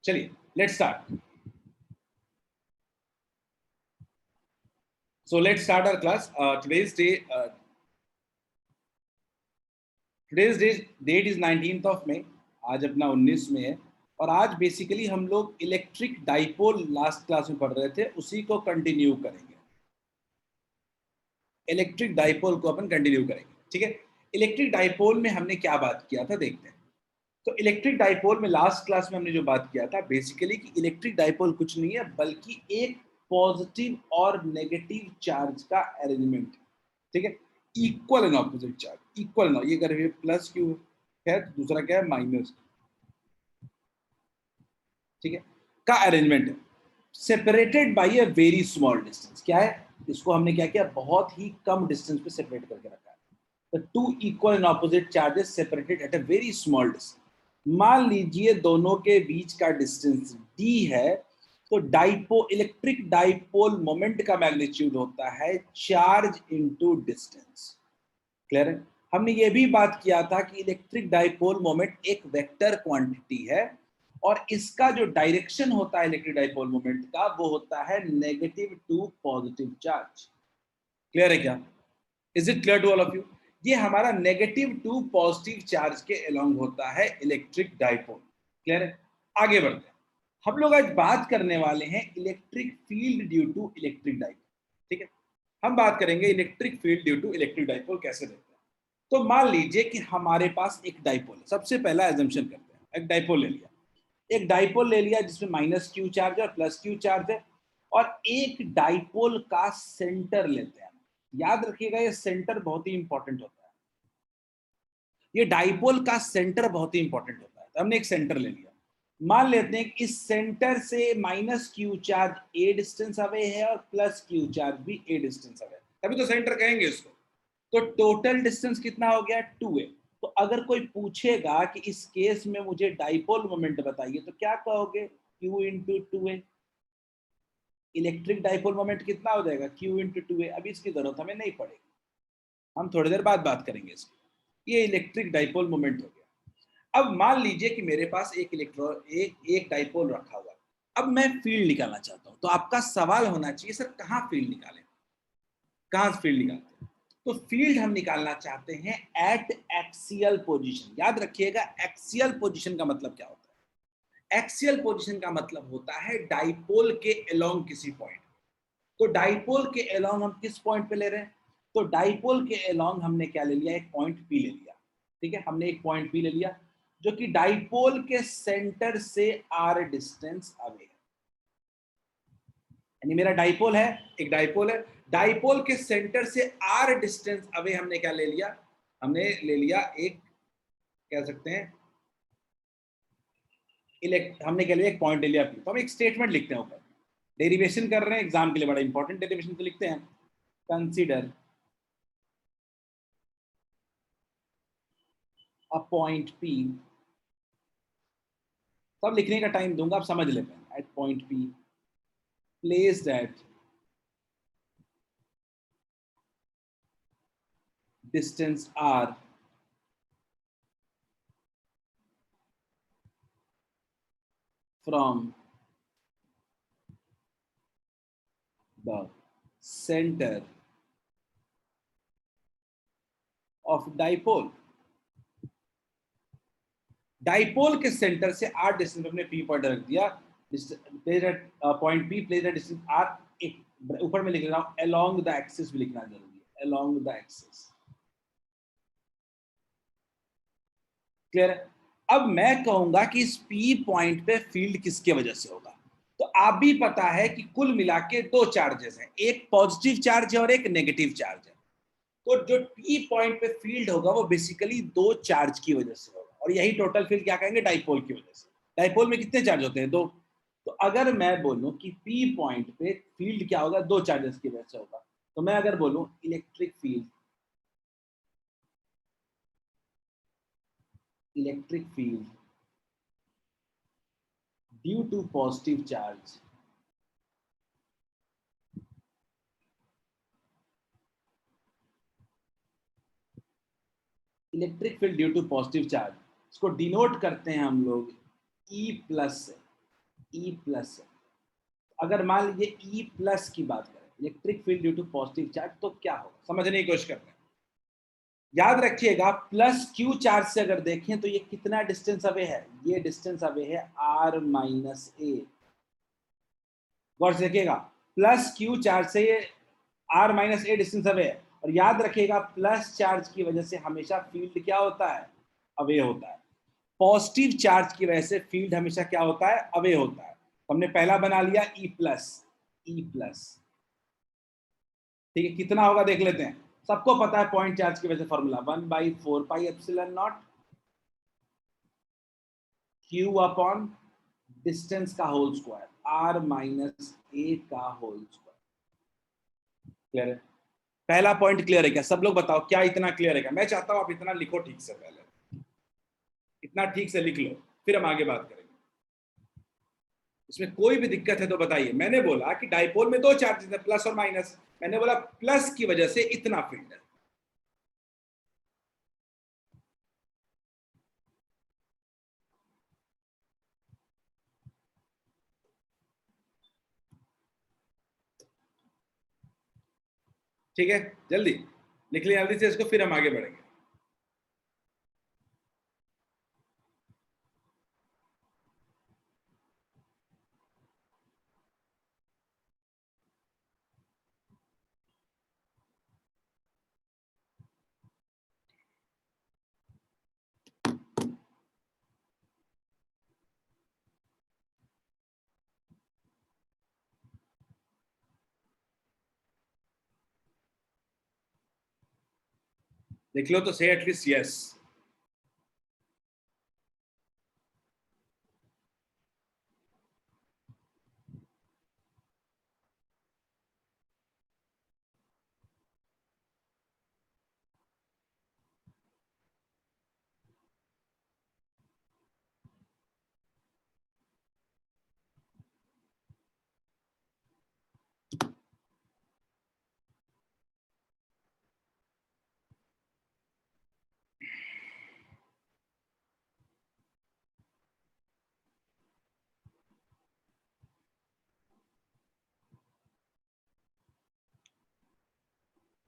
चलिए let's start. So let's start our class. Today's date is 19th of May. आज अपना 19 में है और आज बेसिकली हम लोग इलेक्ट्रिक डाइपोल लास्ट क्लास में पढ़ रहे थे, उसी को कंटिन्यू करेंगे। इलेक्ट्रिक डाइपोल को अपन कंटिन्यू करेंगे, ठीक है। इलेक्ट्रिक डाइपोल में हमने क्या बात किया था देखते हैं। तो इलेक्ट्रिक डाइपोल में लास्ट क्लास में हमने जो बात किया था बेसिकली कि इलेक्ट्रिक डाइपोल कुछ नहीं है बल्कि एक पॉजिटिव और नेगेटिव चार्ज का अरेंजमेंट, ठीक है। Equal and opposite charge, equal ना, ये अगर प्लस क्यू है तो दूसरा क्या है माइनस, ठीक है, का अरेंजमेंट है, separated by a very small distance. क्या है, इसको हमने क्या किया, बहुत ही कम डिस्टेंस पे सेपरेट करके रखा है। तो two equal and opposite charges separated at a very small distance. मान लीजिए दोनों के बीच का डिस्टेंस d है, तो इलेक्ट्रिक डाइपोल मोमेंट का मैग्नीट्यूड होता है चार्ज इनटू डिस्टेंस। क्लियर है। हमने ये भी बात किया था कि इलेक्ट्रिक डाइपोल मोमेंट एक वेक्टर क्वांटिटी है और इसका जो डायरेक्शन होता है इलेक्ट्रिक डाइपोल मोमेंट का वो होता है negative to positive charge. Clear है क्या? Is it clear to all of you? ये हमारा नेगेटिव टू पॉजिटिव चार्ज के अलोंग होता है इलेक्ट्रिक डाइपोल। क्लियर है। आगे बढ़ते हैं। हम लोग आज बात करने वाले हैं electric field due to electric dipole, ठीक है। हम बात करेंगे electric field due to electric dipole कैसे देखते हैं। तो मान लीजिए कि हमारे पास एक डाइपोल है। सबसे पहला एजम्पशन करते हैं, एक डाइपोल ले लिया, एक डाइपोल ले लिया जिसमें माइनस क्यू चार्ज है और प्लस क्यू चार्ज है, और एक डाइपोल का सेंटर लेते हैं। याद रखिएगा ये सेंटर बहुत ही इंपॉर्टेंट होता है, ये डाइपोल का सेंटर बहुत ही इंपॉर्टेंट होता है। तो हमने एक सेंटर ले लिया, मान लेते हैं कि इस सेंटर से माइनस क्यू चार्ज ए डिस्टेंस अवे है और प्लस क्यू चार्ज भी ए डिस्टेंस अवे है, तभी तो सेंटर कहेंगे इसको। तो टोटल डिस्टेंस कितना हो गया, 2a। तो अगर कोई पूछेगा कि इस केस में मुझे डाइपोल मोमेंट बताइए तो क्या कहोगे, q into 2a। Electric dipole moment कितना हो जाएगा, q इंटू 2a। अभी इसकी जरूरत हमें नहीं पड़ेगी, हम थोड़ी देर बाद बात करेंगे इसकी। ये इलेक्ट्रिक डाइपोल मोमेंट हो गया। अब मान लीजिए कि मेरे पास एक डाइपोल रखा हुआ है। अब मैं फील्ड निकालना चाहता हूँ, तो आपका सवाल होना चाहिए सर कहाँ फील्ड निकालें, कहाँ फील्ड निकालते हैं। तो फील्ड हम निकालना चाहते हैं एट एक्सियल पोजीशन। याद रखिएगा एक्सियल पोजीशन का मतलब क्या होता है, एक्सियल पोजीशन का मतलब होता है डाइपोल के अलोंग किसी पॉइंट। तो डाइपोल के अलोंग हम किस पॉइंट पे ले रहे हैं, तो डाइपोल के अलोंग हमने क्या ले लिया, एक पॉइंट पी ले लिया, ठीक है। हमने एक पॉइंट पी ले लिया जो कि डाइपोल के सेंटर से आर डिस्टेंस अवे है। यानी मेरा डाइपोल है, एक डाइपोल है, डाइपोल के सेंटर से आर डिस्टेंस अवे हमने क्या ले लिया, हमने ले लिया एक, कह सकते हैं हमने क्या लिया, एक पॉइंट ले लिया। तो हम एक स्टेटमेंट लिखते हैं, ऊपर डेरिवेशन कर रहे हैं एग्जाम के लिए, बड़ा इंपॉर्टेंट डेरिवेशन तो लिखते हैं, कंसीडर अ पॉइंट पी। सब लिखने का टाइम दूंगा, आप समझ लेते हैं। At point P place that distance r from the center of dipole। Dipole के सेंटर से आर डिस्टेंस हमने पी पॉइंट रख दिया, point P place that distance r. एक ऊपर में लिख रहा हूं अलोंग द एक्सिस भी लिखना जरूरी है, अलोंग द एक्सिस। क्लियर है। अब मैं कहूंगा कि इस पी पॉइंट पे फील्ड किसके वजह से होगा। तो आप भी पता है कि कुल मिला के दो चार्जेस हैं, एक पॉजिटिव चार्ज है और एक नेगेटिव चार्ज है। तो जो पी पॉइंट पे फील्ड होगा वो बेसिकली दो चार्ज की वजह से होगा, और यही टोटल फील्ड क्या कहेंगे, डाइपोल की वजह से। डाइपोल में कितने चार्ज होते हैं, दो। तो अगर मैं बोलूं कि पी पॉइंट पे फील्ड क्या होगा, दो चार्जेस की वजह से होगा, तो मैं अगर बोलूं electric field due to positive charge, electric field due to positive charge, इसको डिनोट करते हैं हम लोग ई प्लस से। ई प्लस है। अगर मान लीजिए ई प्लस की बात करें, electric field due to positive charge, तो क्या होगा समझने की कोशिश करते हैं। याद रखिएगा प्लस क्यू चार्ज से अगर देखें तो ये कितना डिस्टेंस अवे है, ये डिस्टेंस अवे है आर माइनस ए। गौर से देखिएगा, प्लस क्यू चार्ज से ये r minus a distance away है। और याद रखिएगा प्लस चार्ज की वजह से हमेशा फील्ड क्या होता है, अवे होता है। पॉजिटिव चार्ज की वजह से फील्ड हमेशा क्या होता है, अवे होता है। तो हमने पहला बना लिया ई प्लस, ई प्लस। ठीक है, कितना होगा देख लेते हैं। सबको पता है पॉइंट चार्ज की वजह से formula 1/4 pi epsilon naught q upon distance का whole square, are minus a का होल स्क्वायर। क्लियर है? पहला पॉइंट क्लियर है क्या? सब लोग बताओ क्या इतना क्लियर है क्या? मैं चाहता हूं आप इतना लिखो ठीक से, पहले इतना ठीक से लिख लो, फिर हम आगे बात करेंगे। इसमें कोई भी दिक्कत है तो बताइए। मैंने बोला कि डाइपोल में दो चार्जेस है, प्लस और माइनस। मैंने बोला प्लस की वजह से इतना फील्ड है। ठीक है, जल्दी लिख लिया जल्दी से इसको, फिर हम आगे बढ़ेंगे। लिख लो तो से एटलीस्ट यस।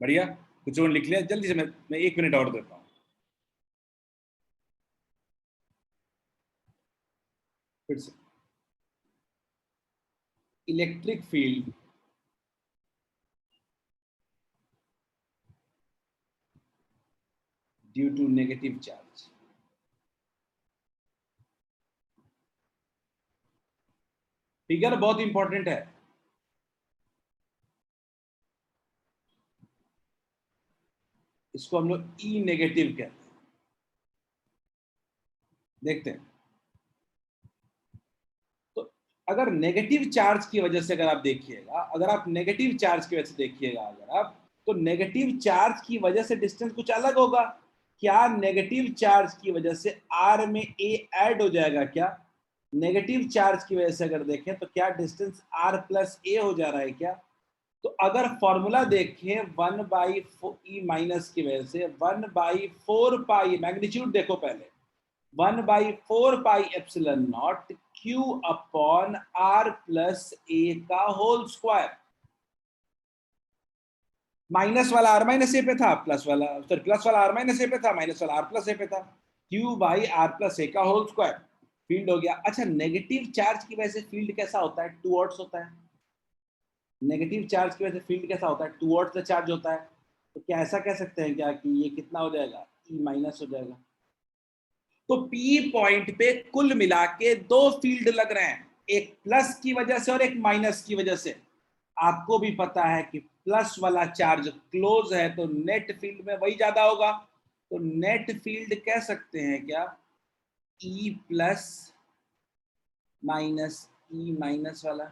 बढ़िया, कुछ और लिख लिया जल्दी से। मैं 1 मिनट और देता हूं फिर से। Electric field due to negative charge. Figure बहुत इंपॉर्टेंट है। इसको हम लोग ई नेगेटिव कहते हैं। देखते हैं, तो अगर नेगेटिव चार्ज की वजह से अगर आप देखिएगा, अगर आप नेगेटिव चार्ज की वजह से देखिएगा अगर आप, तो नेगेटिव चार्ज की वजह से डिस्टेंस कुछ अलग होगा। क्या नेगेटिव चार्ज की वजह से आर में ए ऐड हो जाएगा क्या? नेगेटिव चार्ज की वजह से अगर देखें तो क्या डिस्टेंस आर प्लस ए हो जा रहा है क्या? तो अगर फॉर्मूला देखें 1/ई माइनस की वजह से 1/4 पाई, मैग्नीट्यूड देखो पहले, 1/4 pi epsilon naught q upon r plus a का होल स्क्वायर। माइनस वाला आर माइनस ए पे था, प्लस वाला सॉरी प्लस वाला आर माइनस ए पे था, माइनस वाला आर प्लस ए पे था। Q by r plus a का होल स्क्वायर। फील्ड हो गया। अच्छा, नेगेटिव चार्ज की वजह से फील्ड कैसा होता है? टूवर्ड्स होता है। नेगेटिव चार्ज की वजह से फील्ड कैसा होता है? टूवर्ड्स द चार्ज होता है। तो क्या ऐसा कह सकते हैं क्या कि ये कितना हो जाएगा, ई माइनस हो जाएगा? तो पी पॉइंट पे कुल मिला के दो फील्ड लग रहे हैं, एक प्लस की वजह से और एक माइनस की वजह से। आपको भी पता है कि प्लस वाला चार्ज क्लोज है तो नेट फील्ड में वही ज्यादा होगा। तो नेट फील्ड कह सकते हैं क्या, E plus minus E minus वाला।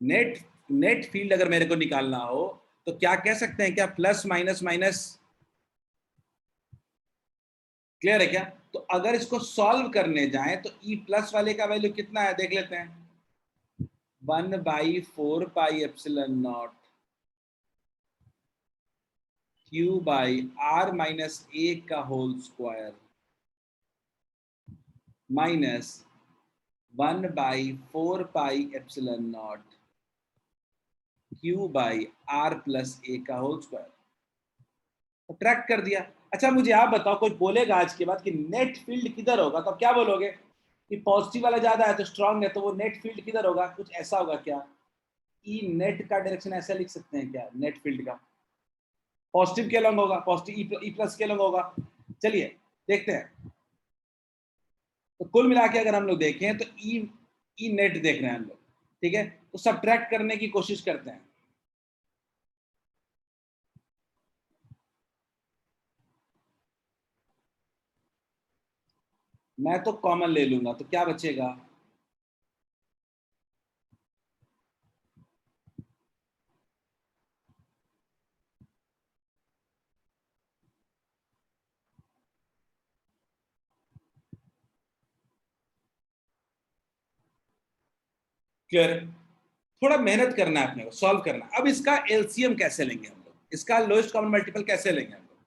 नेट नेट फील्ड अगर मेरे को निकालना हो तो क्या कह सकते हैं क्या, प्लस माइनस माइनस। क्लियर है क्या? तो अगर इसको सॉल्व करने जाएं तो ई प्लस वाले का वैल्यू कितना है देख लेते हैं। 1/4 pi epsilon naught q by r minus a का होल स्क्वायर माइनस 1/4πε0 Q/r+a का होल स्क्वायर। सब्ट्रैक्ट कर दिया। अच्छा मुझे आप बताओ, कोई बोलेगा आज के बाद कि नेट फील्ड किधर होगा, तो आप क्या बोलोगे कि पॉजिटिव वाला ज्यादा है तो स्ट्रांग है, तो वो नेट फील्ड किधर होगा? कुछ ऐसा होगा क्या? ई नेट का डायरेक्शन ऐसा लिख सकते हैं क्या? नेट फील्ड का पॉजिटिव के लॉन्ग होगा, पॉजिटिव ई प्लस के लॉन्ग होगा। चलिए देखते हैं। तो कुल मिला के अगर हम लोग देखें तो ई नेट देख रहे हैं हम लोग, ठीक है। तो सब्ट्रैक्ट करने की कोशिश करते हैं। मैं तो कॉमन ले लूंगा, तो क्या बचेगा? क्लियर? थोड़ा मेहनत करना है अपने को, सॉल्व करना। अब इसका एलसीएम कैसे लेंगे हम लोग, इसका लोएस्ट कॉमन मल्टीपल कैसे लेंगे हम लोग,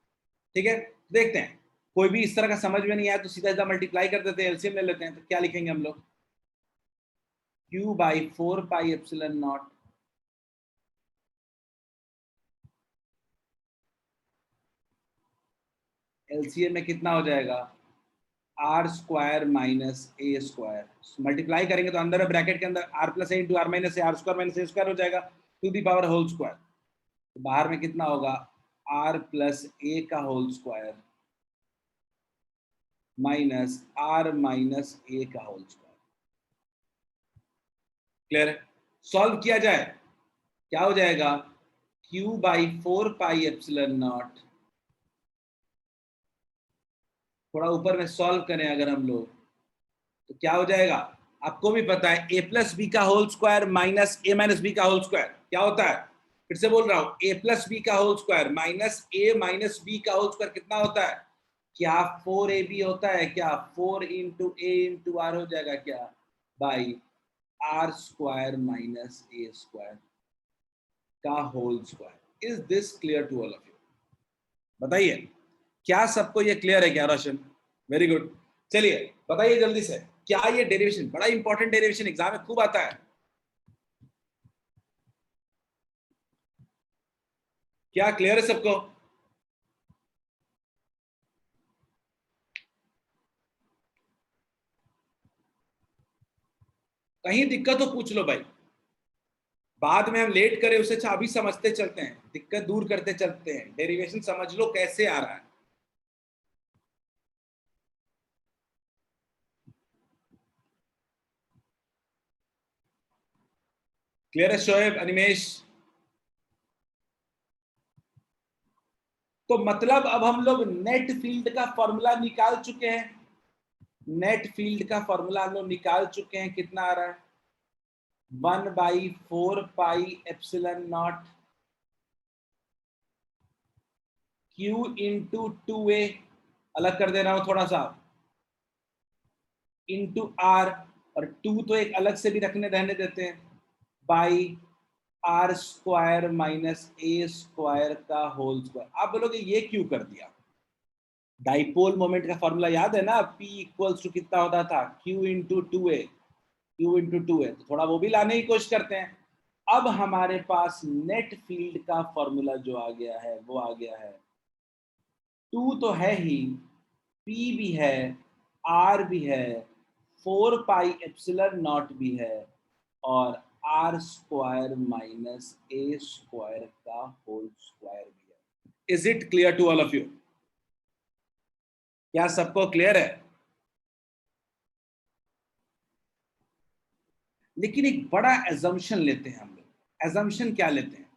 ठीक है। देखते हैं। कोई भी इस तरह का समझ में नहीं आया तो सीधा सीधा मल्टीप्लाई कर देते हैं, एलसीएम ले लेते हैं। तो क्या लिखेंगे हम लोग? Q/4πε0 एलसीएम में कितना हो जाएगा? r² - a²। मल्टीप्लाई करेंगे तो अंदर ब्रैकेट के अंदर r+a × r−a² हो जाएगा to the power whole square. तो बाहर में कितना होगा? r+a का होल स्क्वायर माइनस r−a का होल स्क्वायर। क्लियर है? सॉल्व किया जाए, क्या हो जाएगा? Q/4πε0, थोड़ा ऊपर में सॉल्व करें अगर हम लोग तो क्या हो जाएगा? आपको भी पता है a+b का होल स्क्वायर माइनस a-b का होल स्क्वायर क्या होता है? फिर से बोल रहा हूं, a+b का होल स्क्वायर माइनस a-b का होल स्क्वायर कितना होता है? क्या 4ab होता है क्या? 4 × a × r हो जाएगा क्या? बाई r² - a² का whole square. Is this clear to all of you? बताइए, क्या सबको ये क्लियर है क्या रोशन? Very good. चलिए बताइए जल्दी से, क्या ये डेरिवेशन, बड़ा इंपॉर्टेंट डेरिवेशन, एग्जाम में खूब आता है, क्या क्लियर है सबको? कहीं दिक्कत हो पूछ लो भाई, बाद में हम लेट करें उसे अभी समझते चलते हैं, दिक्कत दूर करते चलते हैं। डेरिवेशन समझ लो कैसे आ रहा है। क्लियर है शोएब, अनिमेश? तो मतलब अब हम लोग नेट फील्ड का फॉर्मूला निकाल चुके हैं। नेट फील्ड का फॉर्मूला हम लोग निकाल चुके हैं। कितना आ रहा है? 1/4πε0 Q × 2a, अलग कर दे रहा हूं थोड़ा सा, इंटू r, और 2 तो एक अलग से भी रहने देते हैं, बाई r² - a² का होल स्क्वायर। आप बोलोगे ये क्यों कर दिया? डाइपोल मोमेंट का फॉर्मूला याद है ना? P इक्वल्स टू कितना होता था? Q × 2a, Q × 2a। तो थोड़ा वो भी लाने की कोशिश करते हैं। अब हमारे पास नेट फील्ड का फॉर्मूला जो आ गया है वो आ गया है, 2 तो है ही, P भी है, R भी है, 4πε0 भी है, और r² - a² का होल स्क्वायर भी है। Is it clear to all of you? क्या सबको क्लियर है? लेकिन एक बड़ा एजम्पशन लेते हैं हम लोग। एजम्पशन क्या लेते हैं?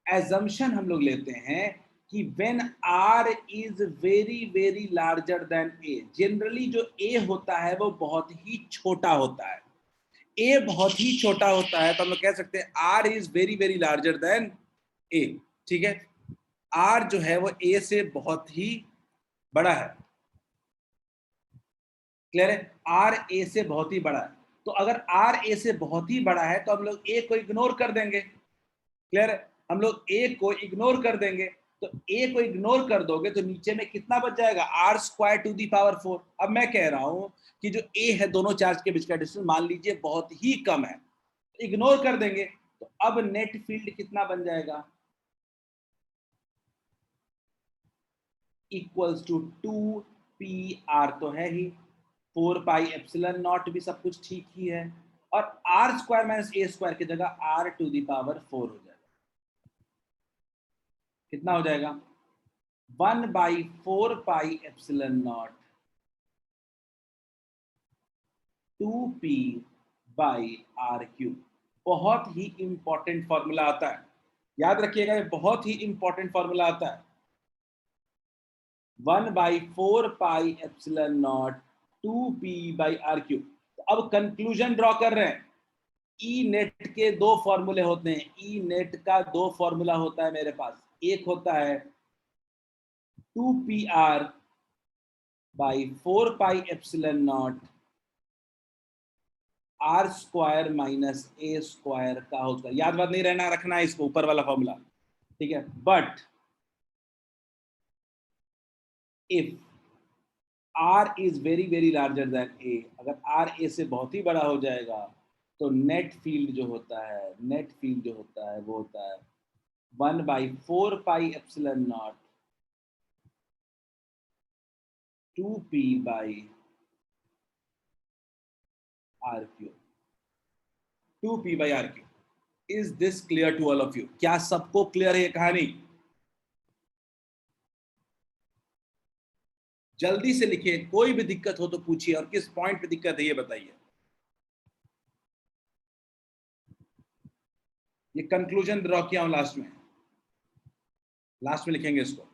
एजम्पशन हम लोग लेते हैं कि when r is very very larger than a, generally जो a होता है वो बहुत ही छोटा होता है। a बहुत ही छोटा होता है तो हम लोग कह सकते हैं r is very very larger than a, ठीक है। r जो है वो a से बहुत ही बड़ा है। क्लियर है? r a से बहुत ही बड़ा है। तो अगर r a से बहुत ही बड़ा है तो हम लोग a को इग्नोर कर देंगे। क्लियर है? हम लोग a को इग्नोर कर देंगे। तो a को इग्नोर कर दोगे तो नीचे में कितना बच जाएगा, r square to the power 4। अब मैं कह रहा हूं कि जो a है दोनों चार्ज के बीच का डिस्टेंस मान लीजिए बहुत ही कम है, इग्नोर कर देंगे तो अब नेट फील्ड कितना बन जाएगा, इक्वल्स टू 2pr तो है ही, 4 पाई एप्सिलॉन नॉट भी सब कुछ ठीक ही है, और r square minus a square की जगह r टू दी पावर 4 हो जाएगा। कितना हो जाएगा, 1/4 pi epsilon naught 2p by are cube. बहुत ही इंपॉर्टेंट फॉर्मूला आता है, याद रखिएगा, ये बहुत ही इंपॉर्टेंट फॉर्मूला आता है। 1/4 pi epsilon naught 2p by are cube. अब कंक्लूजन ड्रॉ कर रहे हैं। ई नेट के दो फॉर्मूले होते हैं, ई नेट का दो फॉर्मूला होता है मेरे पास। एक होता है 2pr by 4 pi epsilon naught r square minus a square का होल स्क्वायर। याद बात नहीं रहना, रखना है इसको, ऊपर वाला फॉर्मूला, ठीक है। But if r is very very larger than a, अगर r a से बहुत ही बड़ा हो जाएगा तो नेट फील्ड जो होता है, नेट फील्ड जो होता है वो होता है 1/4 pi epsilon naught 2p by are cube, 2p by are cube. Is this clear to all of you? क्या सबको क्लियर है ये कहानी? जल्दी से लिखिए, कोई भी दिक्कत हो तो पूछिए, और किस पॉइंट पे दिक्कत है ये बताइए। ये कंक्लूजन ड्रॉ किया हूं लास्ट में, लास्ट में लिखेंगे इसको।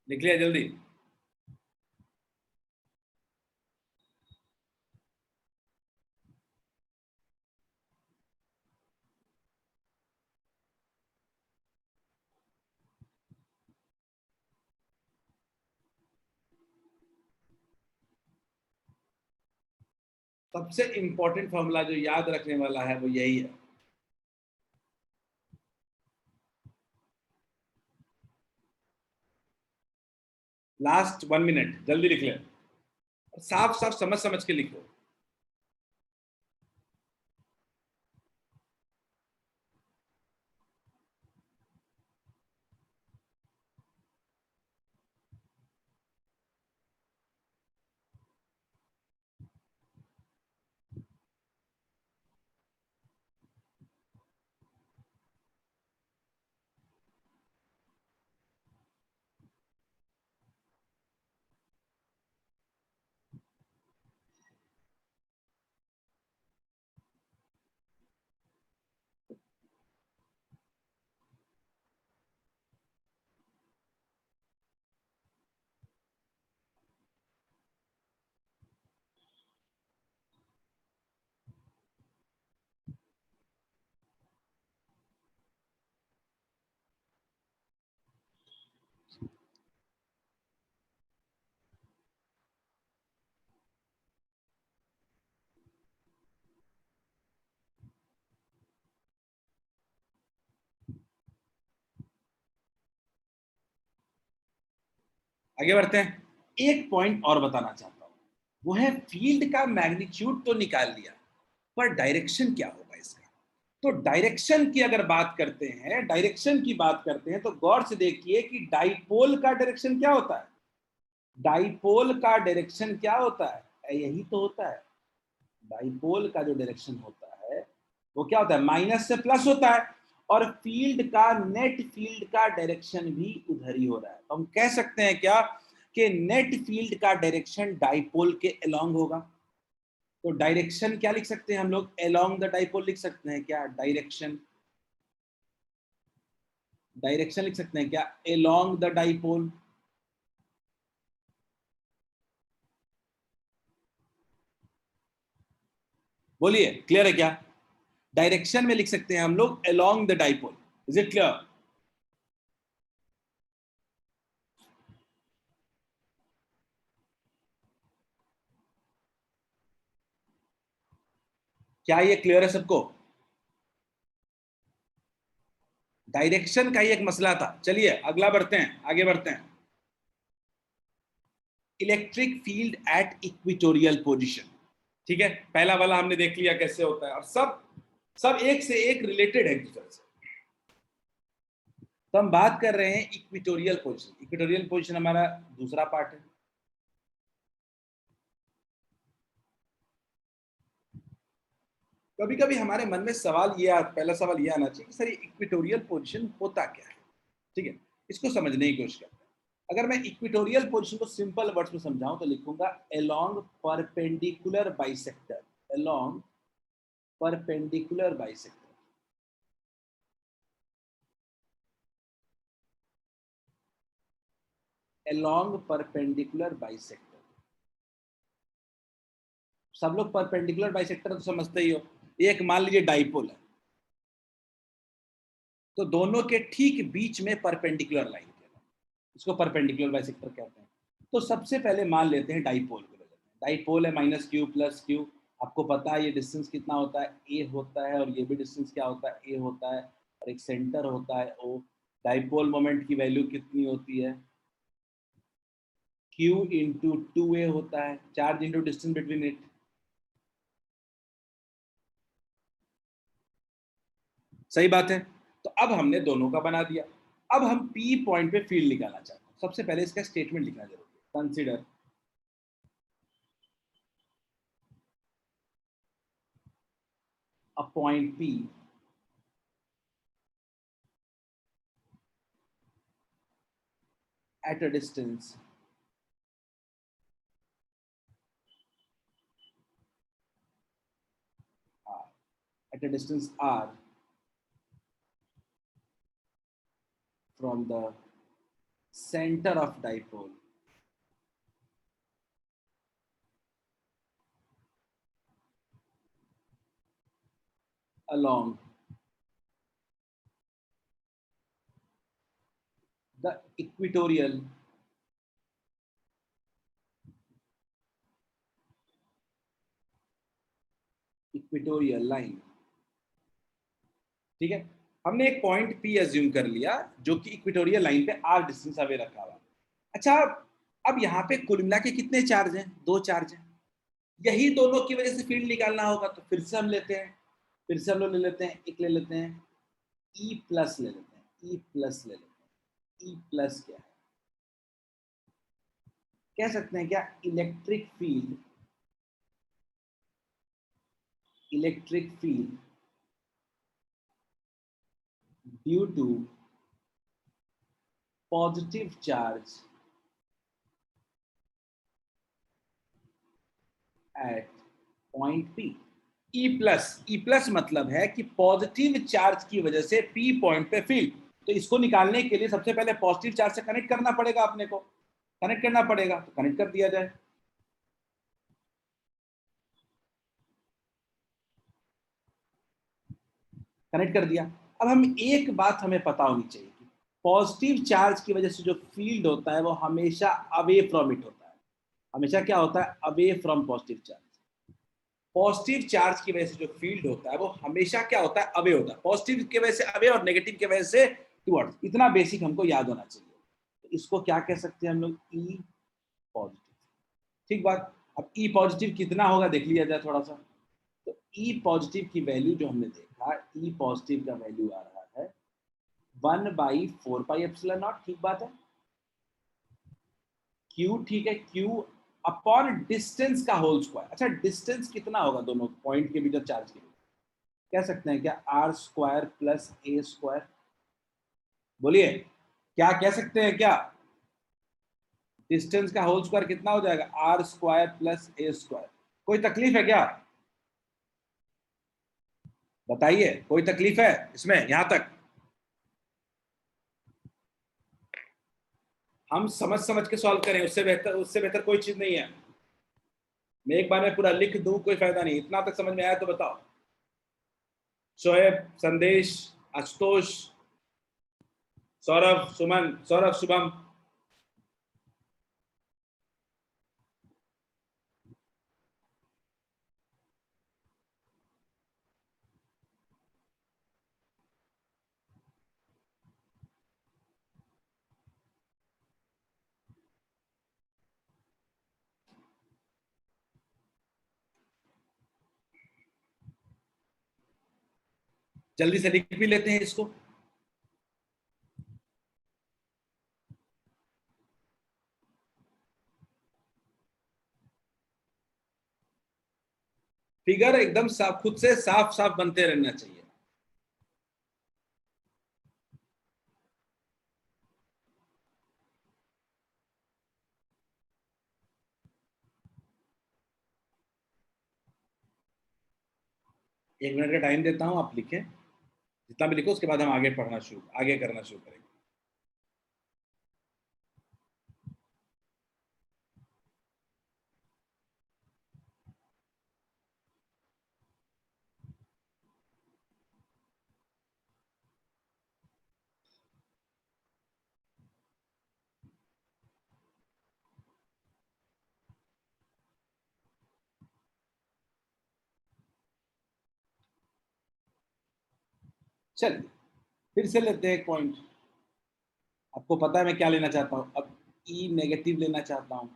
लिख लिया जल्दी? सबसे इंपॉर्टेंट फॉर्मूला जो याद रखने वाला है वो यही है। लास्ट 1 मिनट, जल्दी लिख ले, साफ साफ समझ समझ के लिखो। आगे बढ़ते हैं। एक पॉइंट और बताना चाहता हूं, वो है फील्ड का मैग्नीट्यूड तो निकाल लिया, पर डायरेक्शन क्या होगा इसका। तो डायरेक्शन की अगर बात करते हैं, डायरेक्शन की बात करते हैं तो गौर से देखिए कि डाइपोल का डायरेक्शन क्या होता है। डाइपोल का डायरेक्शन क्या होता है, यही तो होता है। डाइपोल का जो डायरेक्शन होता है वो क्या होता है, माइनस से प्लस होता है। और फील्ड का, नेट फील्ड का डायरेक्शन भी उधर ही हो रहा है। तो हम कह सकते हैं क्या कि नेट फील्ड का डायरेक्शन डाइपोल के अलोंग होगा। तो डायरेक्शन क्या लिख सकते हैं हम लोग, अलोंग द डाइपोल लिख सकते हैं क्या, डायरेक्शन, डायरेक्शन लिख सकते हैं क्या, अलोंग द डाइपोल। बोलिए क्लियर है क्या, डायरेक्शन में लिख सकते हैं हम लोग along the dipole. Is it clear? क्या ये क्लियर है सबको? डायरेक्शन का ही एक मसला था। चलिए अगला बढ़ते हैं, आगे बढ़ते हैं। Electric field eight equatorial position. ठीक है, पहला वाला हमने देख लिया कैसे होता है, और सब सब एक से एक रिलेटेड है एक दूसरे से। तो हम बात कर रहे हैं इक्वेटोरियल पोजीशन। इक्वेटोरियल पोजीशन हमारा दूसरा पार्ट है। कभी कभी हमारे मन में सवाल ये पहला सवाल ये आना चाहिए कि सर इक्वेटोरियल पोजीशन होता क्या है। ठीक है, इसको समझने की कोशिश करते हैं। अगर मैं इक्वेटोरियल पोजीशन को सिंपल वर्ड्स में समझाऊं तो लिखूंगा along perpendicular bisector, along perpendicular bisector, along perpendicular bisector. सब लोग परपेंडिकुलर बाइसेक्टर तो समझते ही हो। एक मान लीजिए डाइपोल है, तो दोनों के ठीक बीच में परपेंडिकुलर लाइन है, इसको परपेंडिकुलर बाइसेक्टर कहते हैं। तो सबसे पहले मान लेते हैं डाइपोल को ले लेते हैं। डाइपोल है माइनस क्यू प्लस क्यू। आपको पता है ये डिस्टेंस कितना होता है, ए होता है, और ये भी डिस्टेंस क्या होता है, ए होता है, और एक सेंटर होता है ओ। डाइपोल मोमेंट की वैल्यू कितनी होती है, क्यू इंटू टू ए होता है, charge into distance between it. सही बात है। तो अब हमने दोनों का बना दिया। अब हम पी पॉइंट पे फील्ड निकालना चाहते हैं। सबसे पहले इसका स्टेटमेंट लिखना जरूरी है। Consider a point P at a distance r, at a distance r from the center of dipole along the equatorial line। ठीक है, हमने एक पॉइंट पी एज्यूम कर लिया जो कि इक्वेटोरियल लाइन पे आर डिस्टेंस अवे रखा हुआ। अच्छा, अब यहाँ पे कुल मिला के कितने चार्ज हैं, दो चार्ज हैं। यही दोनों की वजह से फील्ड निकालना होगा। तो फिर से हम लेते हैं, फिर से हम लोग ले लेते हैं, एक ले लेते हैं ई प्लस, ले लेते हैं ई प्लस, ले लेते हैं ई प्लस। क्या है, कह सकते हैं क्या, electric field, electric field due to positive charge at point P. E plus, E plus मतलब है कि पॉजिटिव चार्ज की वजह से पी पॉइंट पे फील्ड। तो इसको निकालने के लिए सबसे पहले पॉजिटिव चार्ज से कनेक्ट करना पड़ेगा, अपने को कनेक्ट करना पड़ेगा। तो कनेक्ट कर दिया जाए, कनेक्ट कर दिया। अब हम एक बात हमें पता होनी चाहिए कि पॉजिटिव चार्ज की वजह से जो फील्ड होता है वो हमेशा अवे फ्रॉम इट होता है। हमेशा क्या होता है, away from positive charge. Positive charge की वजह से जो फील्ड होता है वो हमेशा क्या होता है, अवे होता है। पॉजिटिव की वजह से अवे और नेगेटिव की वजह से टुवर्ड्स। इतना बेसिक हमको याद होना चाहिए। तो इसको क्या कह सकते हैं हम लोग, ई पॉजिटिव। ठीक बात। अब ई पॉजिटिव कितना होगा देख लिया जाए थोड़ा सा। तो ई पॉजिटिव की वैल्यू जो हमने देखा, ई पॉजिटिव का वैल्यू आ रहा है 1/4πε0। ठीक बात है। क्यू, ठीक है, क्यू अपॉन डिस्टेंस का होल स्क्वायर। अच्छा, डिस्टेंस कितना होगा दोनों पॉइंट के बीच चार्ज के बीच, कह सकते हैं क्या? R square plus a square, बोलिए क्या कह सकते हैं क्या? डिस्टेंस का होल स्क्वायर कितना हो जाएगा? R square plus a square. कोई तकलीफ है क्या? बताइए, कोई तकलीफ है इसमें? यहां तक हम समझ समझ के सॉल्व करें, उससे बेहतर कोई चीज नहीं है। मैं एक बार में पूरा लिख दूं कोई फायदा नहीं। इतना तक समझ में आया तो बताओ। शोएब, संदेश, आशुतोष, सौरभ, सुमन, सौरभ, शुभम। जल्दी से लिख भी लेते हैं इसको। फिगर एकदम साफ, खुद से साफ साफ बनते रहना चाहिए। एक मिनट का टाइम देता हूं, आप लिखें। जितना भी लिखो उसके बाद हम आगे करना शुरू करेंगे। चलिए फिर से लेते हैं एक पॉइंट। आपको पता है मैं क्या लेना चाहता हूं? अब ई नेगेटिव लेना चाहता हूं।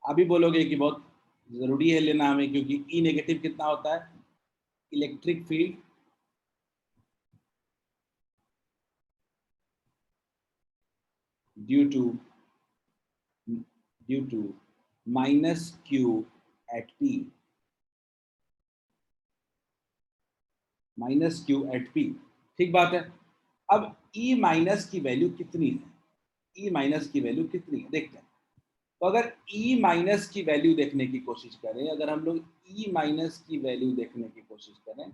अभी बोलोगे कि बहुत जरूरी है लेना हमें, क्योंकि ई नेगेटिव कितना होता है? Electric field due to due to minus q at P, minus q at P. ठीक बात है। अब ई माइनस की वैल्यू कितनी है? ई माइनस की वैल्यू कितनी है देखते हैं। तो अगर ई माइनस की वैल्यू देखने की कोशिश करें, अगर हम लोग ई माइनस की वैल्यू देखने की कोशिश करें,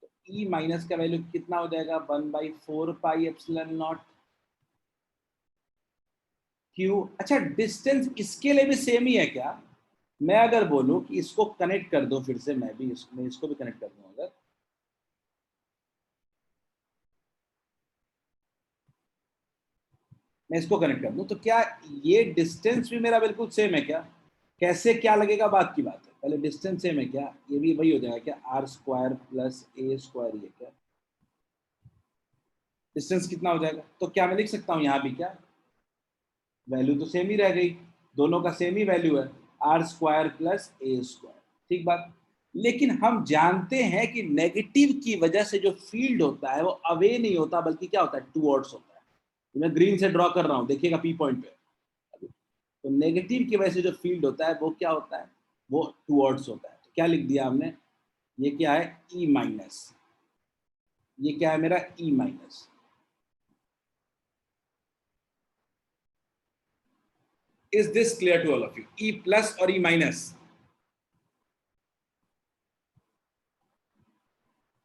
तो ई माइनस का वैल्यू कितना हो जाएगा? 1/4 पाई एप्सिलॉन नॉट क्यू। अच्छा, डिस्टेंस इसके लिए भी सेम ही है क्या? मैं अगर बोलूं कि इसको कनेक्ट कर दो, फिर से मैं इसको भी कनेक्ट कर दूं अगर, मैं इसको कनेक्ट कर दूं, तो क्या ये डिस्टेंस भी मेरा बिल्कुल सेम है क्या? कैसे क्या लगेगा बात की बात है। पहले डिस्टेंस सेम है क्या? ये भी वही हो जाएगा क्या? R square plus a square, ये क्या डिस्टेंस कितना हो जाएगा? तो क्या मैं लिख सकता हूँ यहाँ भी क्या? वैल्यू तो सेम ही रह गई, दोनों का सेम ही वैल्यू है, r square plus a square. ठीक बात। लेकिन हम जानते हैं कि नेगेटिव की वजह से जो फील्ड होता है वो अवे नहीं होता, बल्कि क्या होता है? टूवर्ड्स होता है। तो मैं ग्रीन से ड्रॉ कर रहा हूं, देखिएगा पी पॉइंट पे। तो नेगेटिव की वजह से जो फील्ड होता है वो क्या होता है? वो टूवर्ड्स होता है। तो क्या लिख दिया हमने? ये क्या है? E minus. ये क्या है मेरा? E minus. Is this clear to all of you? E plus और ई माइनस।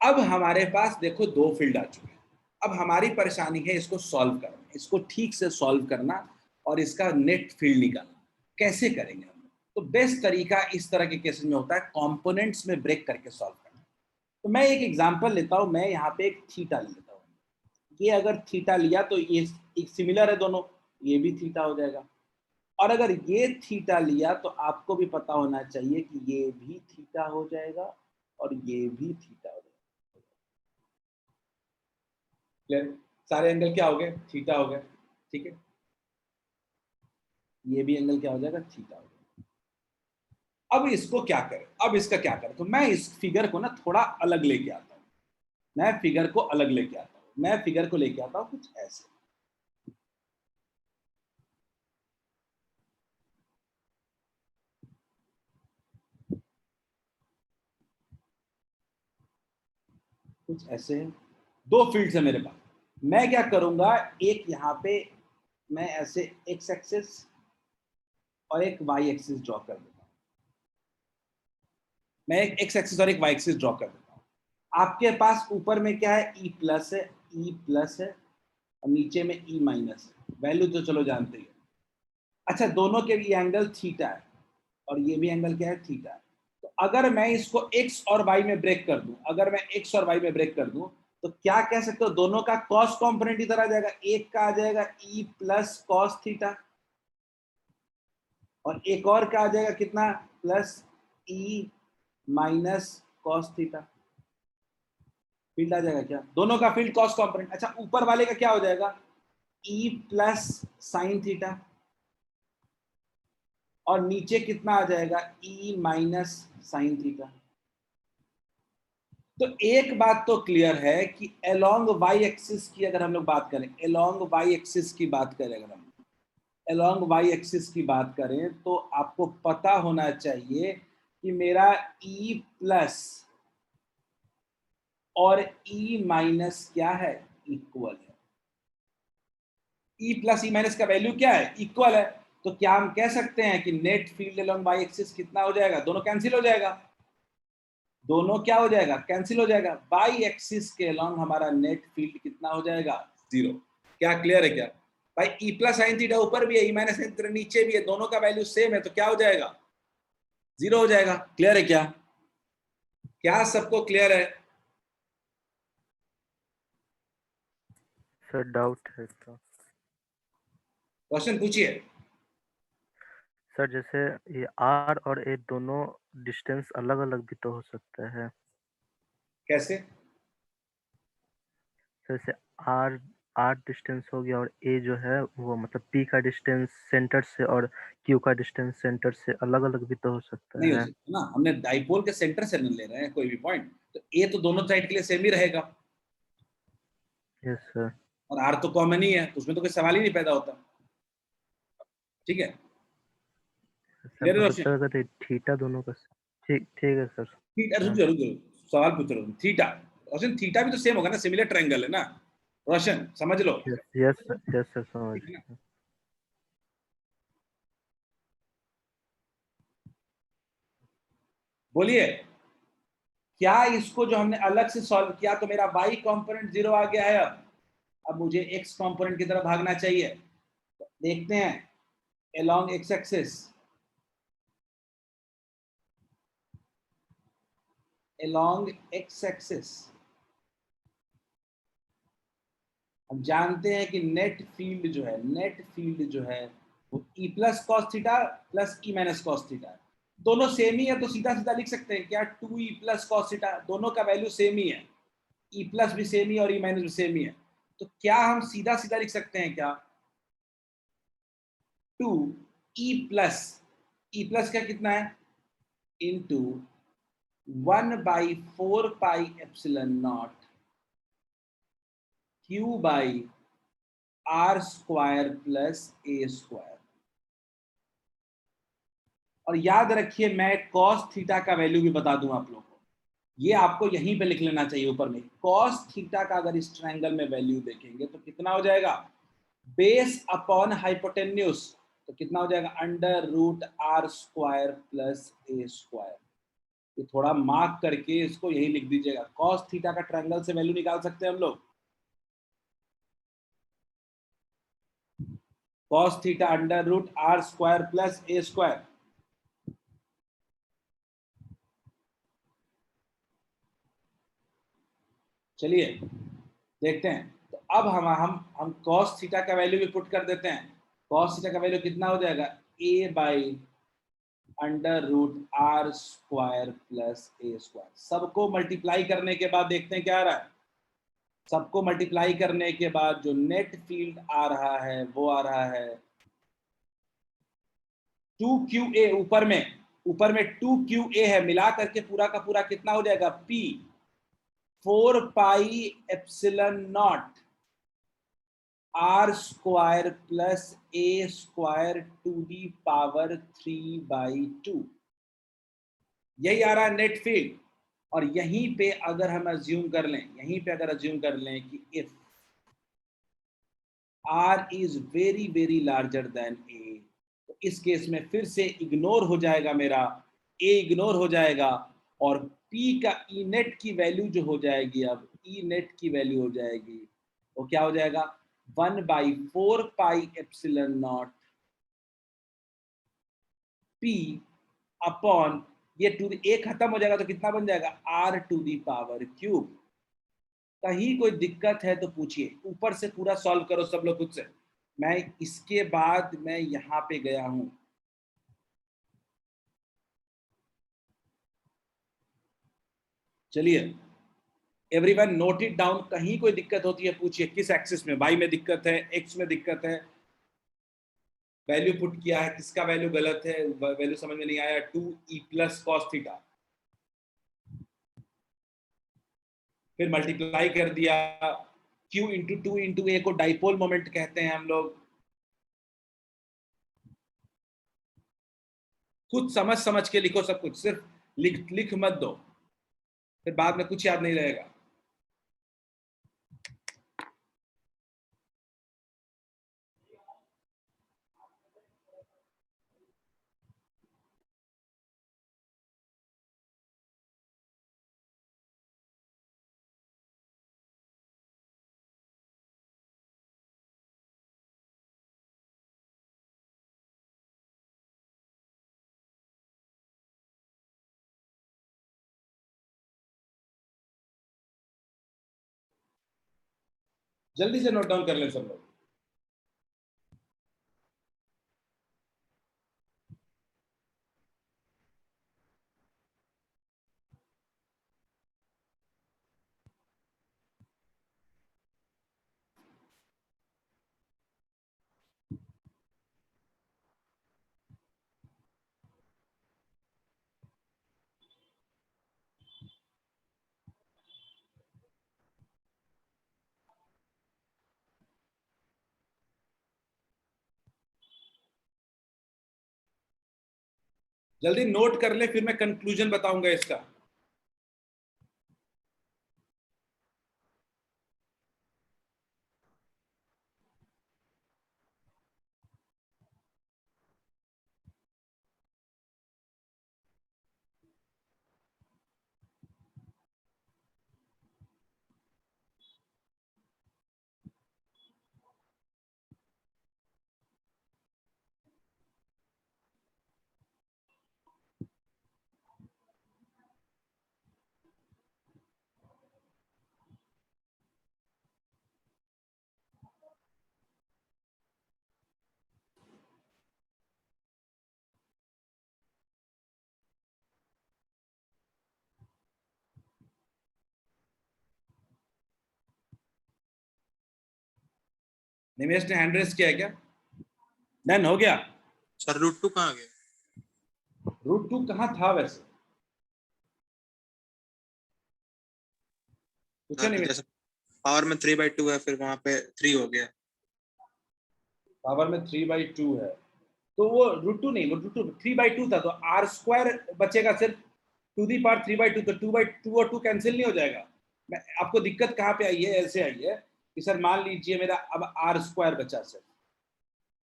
अब हमारे पास देखो दो फील्ड आ चुके हैं। अब हमारी परेशानी है इसको सॉल्व करना, इसको ठीक से सॉल्व करना और इसका नेट फील्ड निकालना। कैसे करेंगे हम? तो बेस्ट तरीका इस तरह के केसेस में होता है कंपोनेंट्स में ब्रेक करके सॉल्व करना। तो मैं एक एग्जांपल लेता हूं, मैं यहाँ पे एक थीटा ले लेता हूँ। ये अगर थीटा लिया तो ये एक सिमिलर है दोनों, ये भी थीटा हो जाएगा। और अगर ये थीटा लिया तो आपको भी पता होना चाहिए कि ये भी थीटा हो जाएगा और ये भी थीटा हो जाएगा। क्लियर? सारे एंगल क्या हो गए? थीटा हो गए। ठीक है, ये भी एंगल क्या हो जाएगा? थीटा हो जाएगा। अब इसको क्या करें? अब इसका क्या करें? तो मैं इस फिगर को ना थोड़ा अलग लेके आता हूं। मैं फिगर को अलग लेके आता हूं। मैं फिगर को लेके आता हूं कुछ ऐसे। कुछ ऐसे है, दो फील्ड्स है मेरे पास। मैं क्या करूंगा, एक यहाँ पे मैं ऐसे एक्स एक्सिस और एक वाई एक्सिस ड्रॉ कर देता हूँ। मैं एक एक्स एक्सिस और एक वाई एक्सिस ड्रॉ कर देता हूँ। आपके पास ऊपर में क्या है, ई प्लस है, ई प्लस है, और नीचे में ई माइनस है। वैल्यू तो चलो जानते ही। अच्छा, दोनों के भी एंगल थीटा है और ये भी एंगल क्या है, थीटा है। तो अगर मैं इसको x और y में ब्रेक कर दूं, अगर मैं x और y में ब्रेक कर दूं, तो क्या कह सकते हो, दोनों का कॉस कॉम्पोनेंट इधर आ जाएगा। एक का आ जाएगा e प्लस कॉस थीटा, और एक और का आ जाएगा कितना, plus e minus cos theta. Field आ जाएगा क्या, दोनों का फील्ड कॉस कॉम्पोनेंट। अच्छा, ऊपर वाले का क्या हो जाएगा, e प्लस साइन थीटा, और नीचे कितना आ जाएगा, e माइनस साइन थीटा। तो एक बात तो क्लियर है कि अलोंग वाई एक्सिस की अगर हम लोग बात करें, अलोंग वाई एक्सिस की बात करें, अगर हम अलोंग वाई एक्सिस की बात करें, तो आपको पता होना चाहिए कि मेरा e प्लस और e माइनस क्या है, इक्वल है। e प्लस ई माइनस का वैल्यू क्या है, इक्वल है। तो क्या हम कह सकते हैं कि net field along y axis कितना हो जाएगा, दोनों कैंसिल हो जाएगा, दोनों क्या हो जाएगा, कैंसिल हो जाएगा। वाई एक्सिस के अलोंग हमारा नेट फील्ड कितना हो जाएगा, जीरो। क्या क्लियर है क्या भाई, ई प्लस साइन थीटा ऊपर भी है, ई माइनस साइन थीटा नीचे भी है, दोनों का वैल्यू सेम है, तो क्या हो जाएगा, जीरो हो जाएगा। क्लियर है क्या, क्या सबको क्लियर है। सर डाउट है तो। क्वेश्चन पूछिए। सर जैसे ये आर और ए दोनों डिस्टेंस अलग अलग भी तो हो सकता है। कैसे, जैसे आर आर डिस्टेंस हो गया और ए जो है वो मतलब पी का डिस्टेंस सेंटर से और क्यू का डिस्टेंस सेंटर से अलग अलग भी तो हो सकता नहीं हो है। सकता ना, हमने डाइपोल के सेंटर से नहीं ले रहे हैं कोई भी पॉइंट, तो ए तो दोनों साइड के लिए सेम ही रहेगा, यस सर। और आर तो कॉमन ही है, तो उसमें तो कोई सवाल ही नहीं पैदा होता। ठीक है, सर क्लियर है मतलब रोशन। सर अगर थीटा दोनों का ठीक ठीक है सर। थीटा, रुक हाँ। जाओ रुक जाओ, सवाल पूछ रहा हूँ। थीटा, रोशन थीटा भी तो सेम होगा ना, सिमिलर ट्रायंगल है ना, रोशन समझ लो। यस यस यस सर समझ। ठीक है ना, बोलिए। क्या इसको जो हमने अलग से सॉल्व किया, तो मेरा y कंपोनेंट जीरो आ गया है। अब मुझे x कंपोनेंट की तरफ भागना चाहिए, तो देखते हैं along x axis, along x axis हम जानते हैं कि नेट फील्ड जो है, नेट फील्ड जो है वो e plus cos theta plus e minus cos theta है। दोनों सेम ही है, तो सीधा सीधा लिख सकते हैं क्या, 2e प्लस कॉस थीटा, दोनों का वैल्यू सेम ही है, ई प्लस भी सेम ही और ई माइनस भी सेम ही है। तो क्या हम सीधा सीधा लिख सकते हैं क्या, 2e प्लस का कितना है, into 1/4πε0 q by r square plus a square. और याद रखिए, मैं कॉस थीटा का वैल्यू भी बता दूं आप लोगों को, ये आपको यहीं पे लिख लेना चाहिए ऊपर में। कॉस थीटा का अगर इस ट्रायंगल में वैल्यू देखेंगे तो कितना हो जाएगा, बेस अपॉन हाइपोटेन्यूस, तो कितना हो जाएगा, under root r square plus a square. ये थोड़ा मार्क करके इसको यही लिख दीजिएगा, कॉस थीटा का ट्रायंगल से वैल्यू निकाल सकते हैं हम लोग, cos theta under root r square plus a square. चलिए देखते हैं, तो अब हम कॉस थीटा का वैल्यू भी पुट कर देते हैं। कॉस थीटा का वैल्यू कितना हो जाएगा, a by under root r square plus a square. सबको मल्टीप्लाई करने के बाद देखते हैं क्या आ रहा है, सबको मल्टीप्लाई करने के बाद जो नेट फील्ड आ रहा है वो आ रहा है 2QA, ऊपर में 2QA है, मिला करके पूरा का पूरा कितना हो जाएगा, P 4πε0 r square plus a square to the power 3/2। यही आ रहा है नेट फील्ड। और यहीं पे अगर हम अज्यूम कर लें, कि if r is very very larger than a, तो इस केस में फिर से इग्नोर हो जाएगा मेरा a, इग्नोर हो जाएगा और p का ई नेट की वैल्यू जो हो जाएगी, अब ई नेट की वैल्यू हो जाएगी वो क्या हो जाएगा 1/4 pi epsilon naught p upon ये टू ए खत्म हो जाएगा तो कितना बन जाएगा r to the power cube. कहीं कोई दिक्कत है तो पूछिए, ऊपर से पूरा सॉल्व करो सब लोग खुद से। मैं इसके बाद मैं यहां पे गया हूं, चलिए एवरीवन नोट इट डाउन। कहीं कोई दिक्कत होती है पूछिए, किस एक्सिस में, वाई में दिक्कत है, एक्स में दिक्कत है, वैल्यू पुट किया है, किसका वैल्यू गलत है, वैल्यू समझ में नहीं आया, 2e प्लस कॉस थीटा, फिर मल्टीप्लाई कर दिया, q इंटू 2 इंटू ए को डाइपोल मोमेंट कहते हैं हम लोग। खुद समझ समझ के लिखो सब कुछ, सिर्फ लिख लिख मत दो, फिर बाद में कुछ याद नहीं रहेगा। जल्दी से नोट डाउन कर लें सब लोग। जल्दी नोट कर ले, फिर मैं कंक्लूजन बताऊंगा इसका। निमेश ने हैंड रेस किया है क्या? डन हो गया। सर रूट 2 कहाँ गया? रूट 2 कहाँ था वैसे, पूछो निमेश। जैसे पावर में 3/2 है, फिर वहां पे 3 हो गया। पावर में 3/2 है तो वो रूट 2 नहीं, वो रूट 2 3/2 था, तो आर स्क्वायर बचेगा सिर्फ टू दी पावर 3/2, तो 2/2 और 2 कैंसिल नहीं हो जाएगा। मैं आपको दिक्कत कहाँ पे आई है, ऐसे आई है कि सर मान लीजिए मेरा अब आर स्क्वायर बचा सर,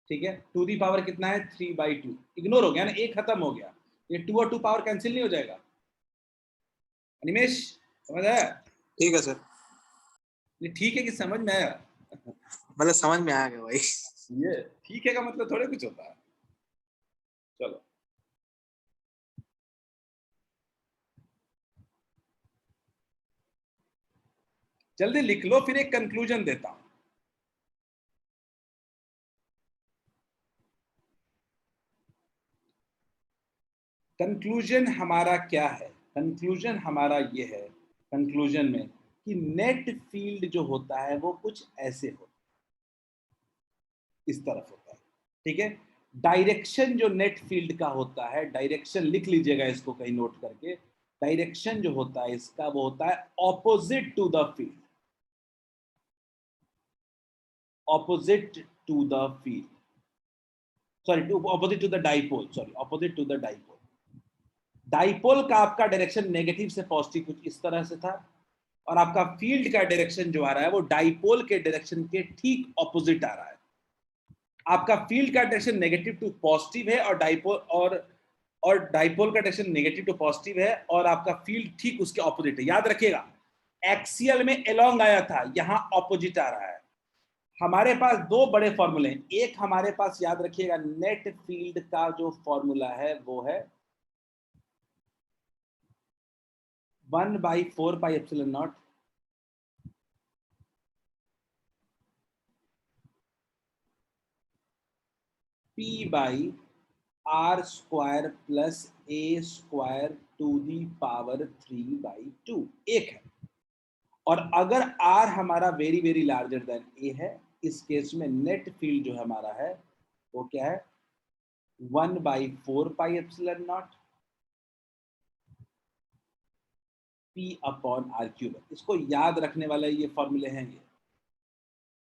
ठीक है, टू दी पावर कितना है 3/2, इग्नोर हो गया ना, एक खत्म हो गया, ये 2 और 2 पावर कैंसिल नहीं हो जाएगा। निमेश समझ आया? ठीक है सर, ये ठीक है कि समझ में आया? मतलब समझ में आ गया भाई। ये ठीक है का मतलब थोड़े कुछ होता है। चलो जल्दी लिख लो, फिर एक कंक्लूजन देता हूं। कंक्लूजन हमारा क्या है? कंक्लूजन हमारा ये है, कंक्लूजन में कि नेट फील्ड जो होता है वो कुछ ऐसे होता है, इस तरफ होता है, ठीक है। डायरेक्शन जो नेट फील्ड का होता है, डायरेक्शन लिख लीजिएगा इसको कहीं नोट करके, डायरेक्शन जो होता है इसका वो होता है opposite to the field, opposite to the field, sorry, opposite to the dipole, sorry, opposite to the dipole. Dipole का आपका डायरेक्शन नेगेटिव से पॉजिटिव कुछ इस तरह से था, और आपका फील्ड का डायरेक्शन जो आ रहा है वो डाइपोल के डायरेक्शन के ठीक ऑपोजिट आ रहा है। आपका फील्ड का डायरेक्शन नेगेटिव टू पॉजिटिव है और डाइपोल का डायरेक्शन नेगेटिव टू पॉजिटिव है, और आपका फील्ड ठीक उसके ऑपोजिट है। याद रखिएगा, एक्सियल में अलोंग आया था, यहां ऑपोजिट आ रहा है। हमारे पास दो बड़े फॉर्मूले हैं। एक हमारे पास याद रखिएगा, नेट फील्ड का जो फॉर्मूला है वो है 1/4πε0 P/r² plus a² to the power 3/2 एक है। और अगर r हमारा very very larger than a है, इस केस में नेट फील्ड जो हमारा है वो क्या है, 1/4πε0 P/r³। इसको याद रखने वाला ये फॉर्मूले हैं। ये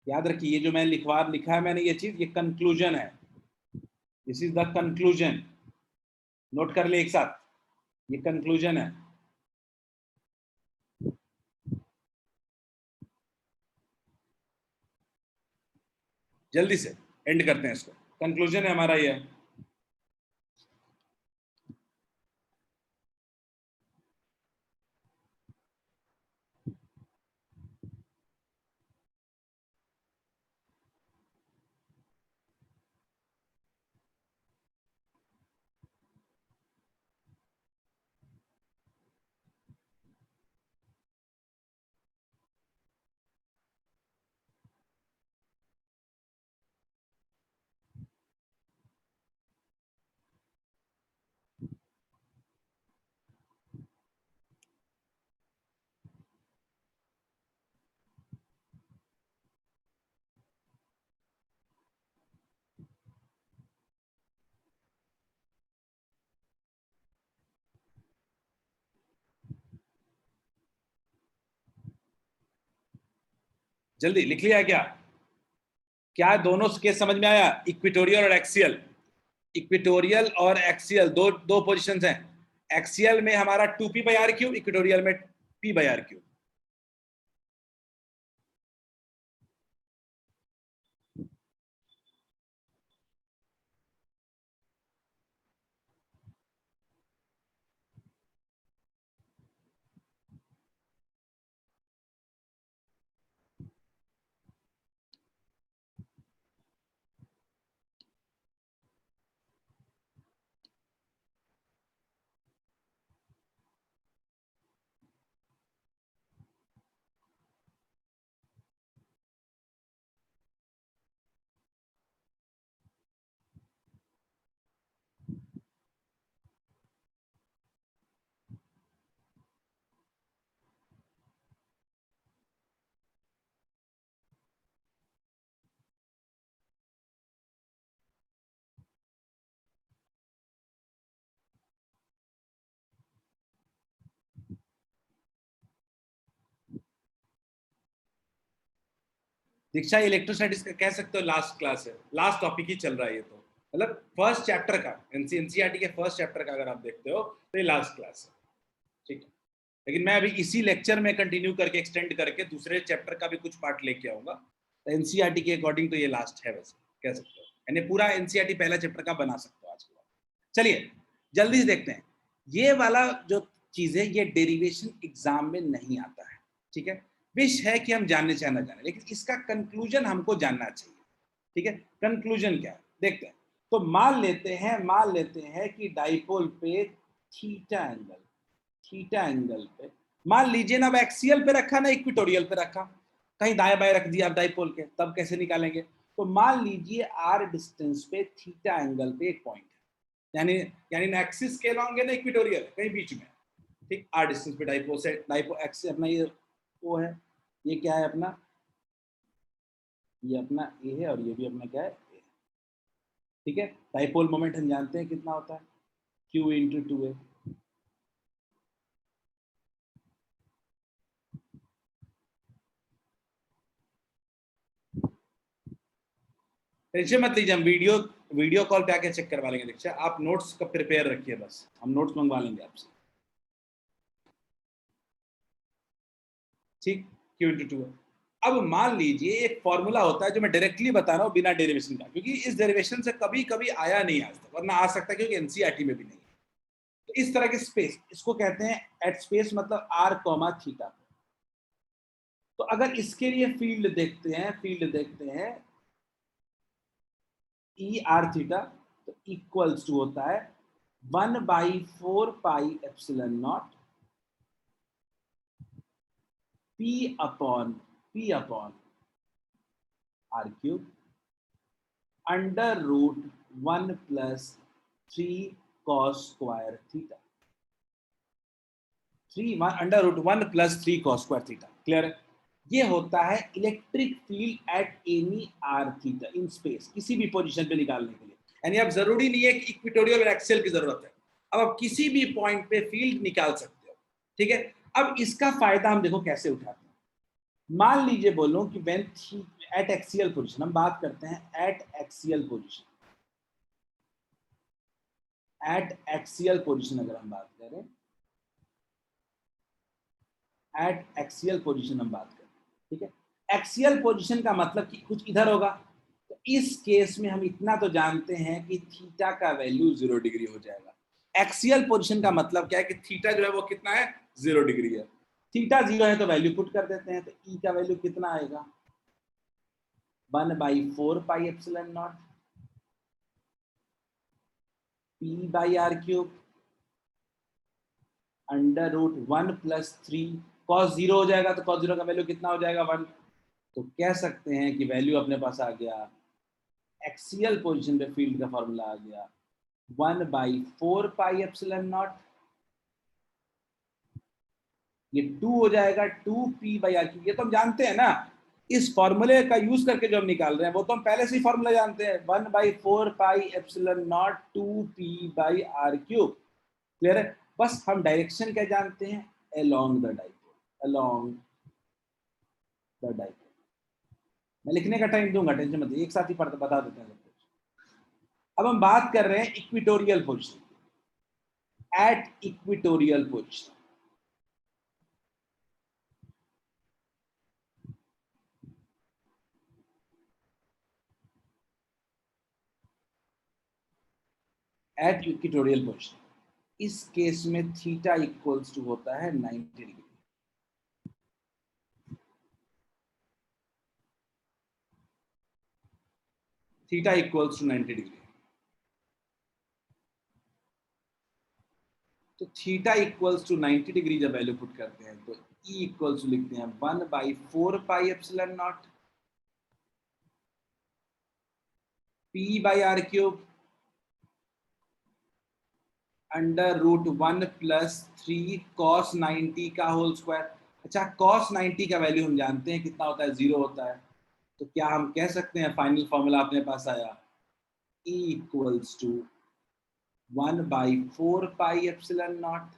याद रखिए, ये जो मैं लिखा है मैंने, ये चीज, ये कंक्लूजन है। This is the conclusion, note कर ले एक साथ, ये कंक्लूजन है। जल्दी से एंड करते हैं इसको। कंक्लूजन है हमारा ये। जल्दी लिख लिया क्या? क्या दोनों केस समझ में आया? इक्वेटोरियल और एक्सियल, इक्वेटोरियल और एक्सियल दो दो पोजीशंस हैं। एक्सियल में हमारा 2p/r³, इक्वेटोरियल में p/r³। दीक्षा, इलेक्ट्रोस्टैटिक्स का कह सकते हो लास्ट क्लास है, लास्ट टॉपिक ही चल रहा है ये, तो मतलब फर्स्ट चैप्टर का, एनसीईआरटी के फर्स्ट चैप्टर का अगर आप देखते हो तो ये लास्ट क्लास है, ठीक है। लेकिन मैं अभी इसी लेक्चर में कंटिन्यू करके एक्सटेंड करके दूसरे चैप्टर का भी कुछ पार्ट लेके आऊंगा। तो एनसीईआरटी के अकॉर्डिंग तो ये लास्ट है, वैसे कह सकते हो, यानी पूरा एनसीईआरटी पहला चैप्टर का बना सकते हो आज के बाद। चलिए जल्दी से देखते हैं। ये वाला जो चीज है ये डेरिवेशन एग्जाम में नहीं आता है, ठीक है। विश है कि हम जानने चाहे ना जाने, लेकिन इसका कंक्लूजन हमको जानना चाहिए, ठीक है। कंक्लूजन क्या है देखते हैं। तो मान लेते हैं कि डाइपोल पे थीटा एंगल पे, मान लीजिए ना, अब एक्सियल पे रखा ना इक्वेटोरियल पे रखा, कहीं दाएं बाएं रख दिया आप डाइपोल के, तब कैसे निकालेंगे? तो मान लीजिए आर डिस्टेंस पे थीटा एंगल पे एक पॉइंट है, यानी ना एक्सिस के लॉन्ग है ना इक्वेटोरियल, कहीं बीच में, ठीक। आर डिस्टेंस पे डाइपो एक्सिस अपना ये वो है, ये क्या है अपना, ये अपना ए है और ये भी अपना क्या है, ए, ठीक है। डाइपोल मोमेंट हम जानते हैं कितना होता है, Q × 2a। टेंशन मत लीजिए, हम वीडियो कॉल पे आके चेक करवा लेंगे दीक्षा, आप नोट्स का प्रिपेयर रखिए, बस हम नोट्स मंगवा लेंगे आपसे, ठीक। Q into 2। अब मान लीजिए एक फॉर्मूला होता है जो मैं डायरेक्टली बता रहा हूँ बिना डेरिवेशन का, क्योंकि इस डेरिवेशन से कभी कभी आया नहीं आज तक, और ना आ सकता क्योंकि एनसीईआरटी में भी नहीं है। तो इस तरह के स्पेस, इसको कहते हैं एट स्पेस, मतलब r कॉमा थीटा। तो अगर इसके लिए फील्ड देखते हैं ई आर थीटा, तो इक्वल्स टू होता है 1/4 pi epsilon naught P upon r cube under root 1 plus 3 cos square theta, under root 1 plus 3 cos square theta. Clear है? ये होता है electric field at any R theta in space, किसी भी position पे निकालने के लिए। यानी अब जरूरी नहीं है कि इक्वेटोरियल और एक्सियल की जरूरत है, अब आप किसी भी पॉइंट पे फील्ड निकाल सकते हो, ठीक है। अब इसका फायदा हम देखो कैसे उठाते हैं। मान लीजिए बोलो कि व्हेन एट एक्सियल पोजीशन, हम बात करते हैं एट एक्सियल पोजीशन, अगर हम बात करें एट एक्सियल पोजीशन हम बात करें, ठीक है। एक्सियल पोजीशन का मतलब कि कुछ इधर होगा, तो इस केस में हम इतना तो जानते हैं कि थीटा का वैल्यू 0 डिग्री हो जाएगा। एक्सियल पोजीशन का मतलब क्या है कि थीटा जो है वो कितना है, 0 डिग्री है। थीटा 0 है तो वैल्यू पुट कर देते हैं, तो ई का वैल्यू कितना आएगा, 1/4 pi epsilon naught P by are cube under root 1 plus 3 cos 0 हो जाएगा, तो कॉस 0 का वैल्यू कितना हो जाएगा, 1। तो कह सकते हैं कि वैल्यू अपने पास आ गया, एक्सियल पोजीशन पे फील्ड का फॉर्मूला आ गया 1/4 पाई एप्सिलॉन नॉट, ये 2 हो जाएगा 2P बाई आर क्यूब। ये तो हम जानते हैं ना, इस फॉर्मूले का यूज करके जो हम निकाल रहे हैं वो तो हम पहले से ही फॉर्मूला जानते हैं, 1/4 pi epsilon naught 2P by are cube. Clear है? बस हम डायरेक्शन क्या जानते हैं, along द डाइपोल। मैं लिखने का टाइम दूंगा, टेंशन मत, एक साथ ही बता देते हैं सब कुछ। अब हम बात कर रहे हैं equatorial position, at equatorial position, at equatorial position, इस केस में थीटा इक्वल्स टू होता है 90 degree. Theta equals to 90 degree, तो थीटा इक्वल्स टू 90 डिग्री जब वैल्यू पुट करते हैं तो E इक्वल्स टू लिखते हैं 1/4 pi epsilon naught P by are cube under root 1 plus 3 cos 90 का होल स्क्वायर। अच्छा, कॉस 90 का वैल्यू हम जानते हैं कितना होता है, 0 होता है। तो क्या हम कह सकते हैं, फाइनल फॉर्मूला अपने पास आया, E equals to 1/4 pi epsilon naught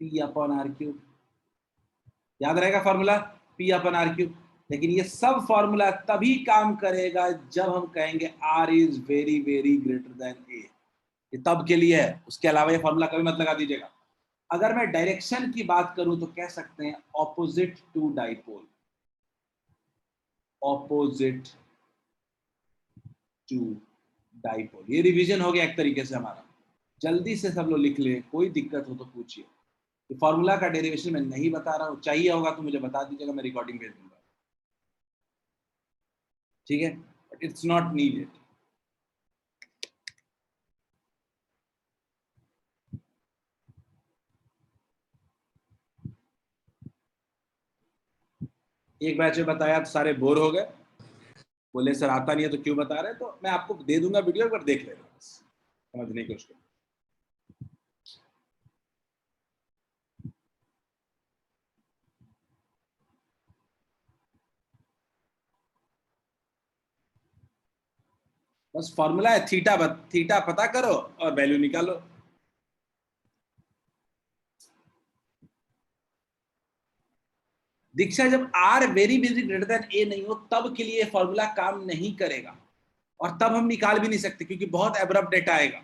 P upon R cube. याद रहेगा formula, P upon R cube. लेकिन ये सब फॉर्मूला तभी काम करेगा जब हम कहेंगे R is very very greater than A, ये तब के लिए है, उसके अलावा ये फॉर्मूला कभी मत लगा दीजिएगा। अगर मैं डायरेक्शन की बात करूं तो कह सकते हैं opposite to dipole, opposite to dipole. ये रिवीजन हो गया एक तरीके से हमारा, जल्दी से सब लोग लिख ले, कोई दिक्कत हो तो पूछिए। ये फॉर्मूला का डेरिवेशन मैं नहीं बता रहा हूं, चाहिए होगा तो मुझे बता दीजिएगा, मैं रिकॉर्डिंग भेज दूंगा, ठीक है, बट इट्स नॉट नीडेड। एक बैच में बताया तो सारे बोर हो गए, बोले सर आता नहीं है तो क्यों बता रहे हैं, तो मैं आपको दे दूंगा वीडियो, पर देख लेना, बस समझने की कोशिश करो। बस फॉर्मूला है, थीटा पता करो और वैल्यू निकालो। दीक्षा, जब R very very greater than A नहीं हो तब के लिए फॉर्मूला काम नहीं करेगा। और तब हम निकाल भी नहीं सकते क्योंकि बहुत एब्रप्ट डेटा आएगा।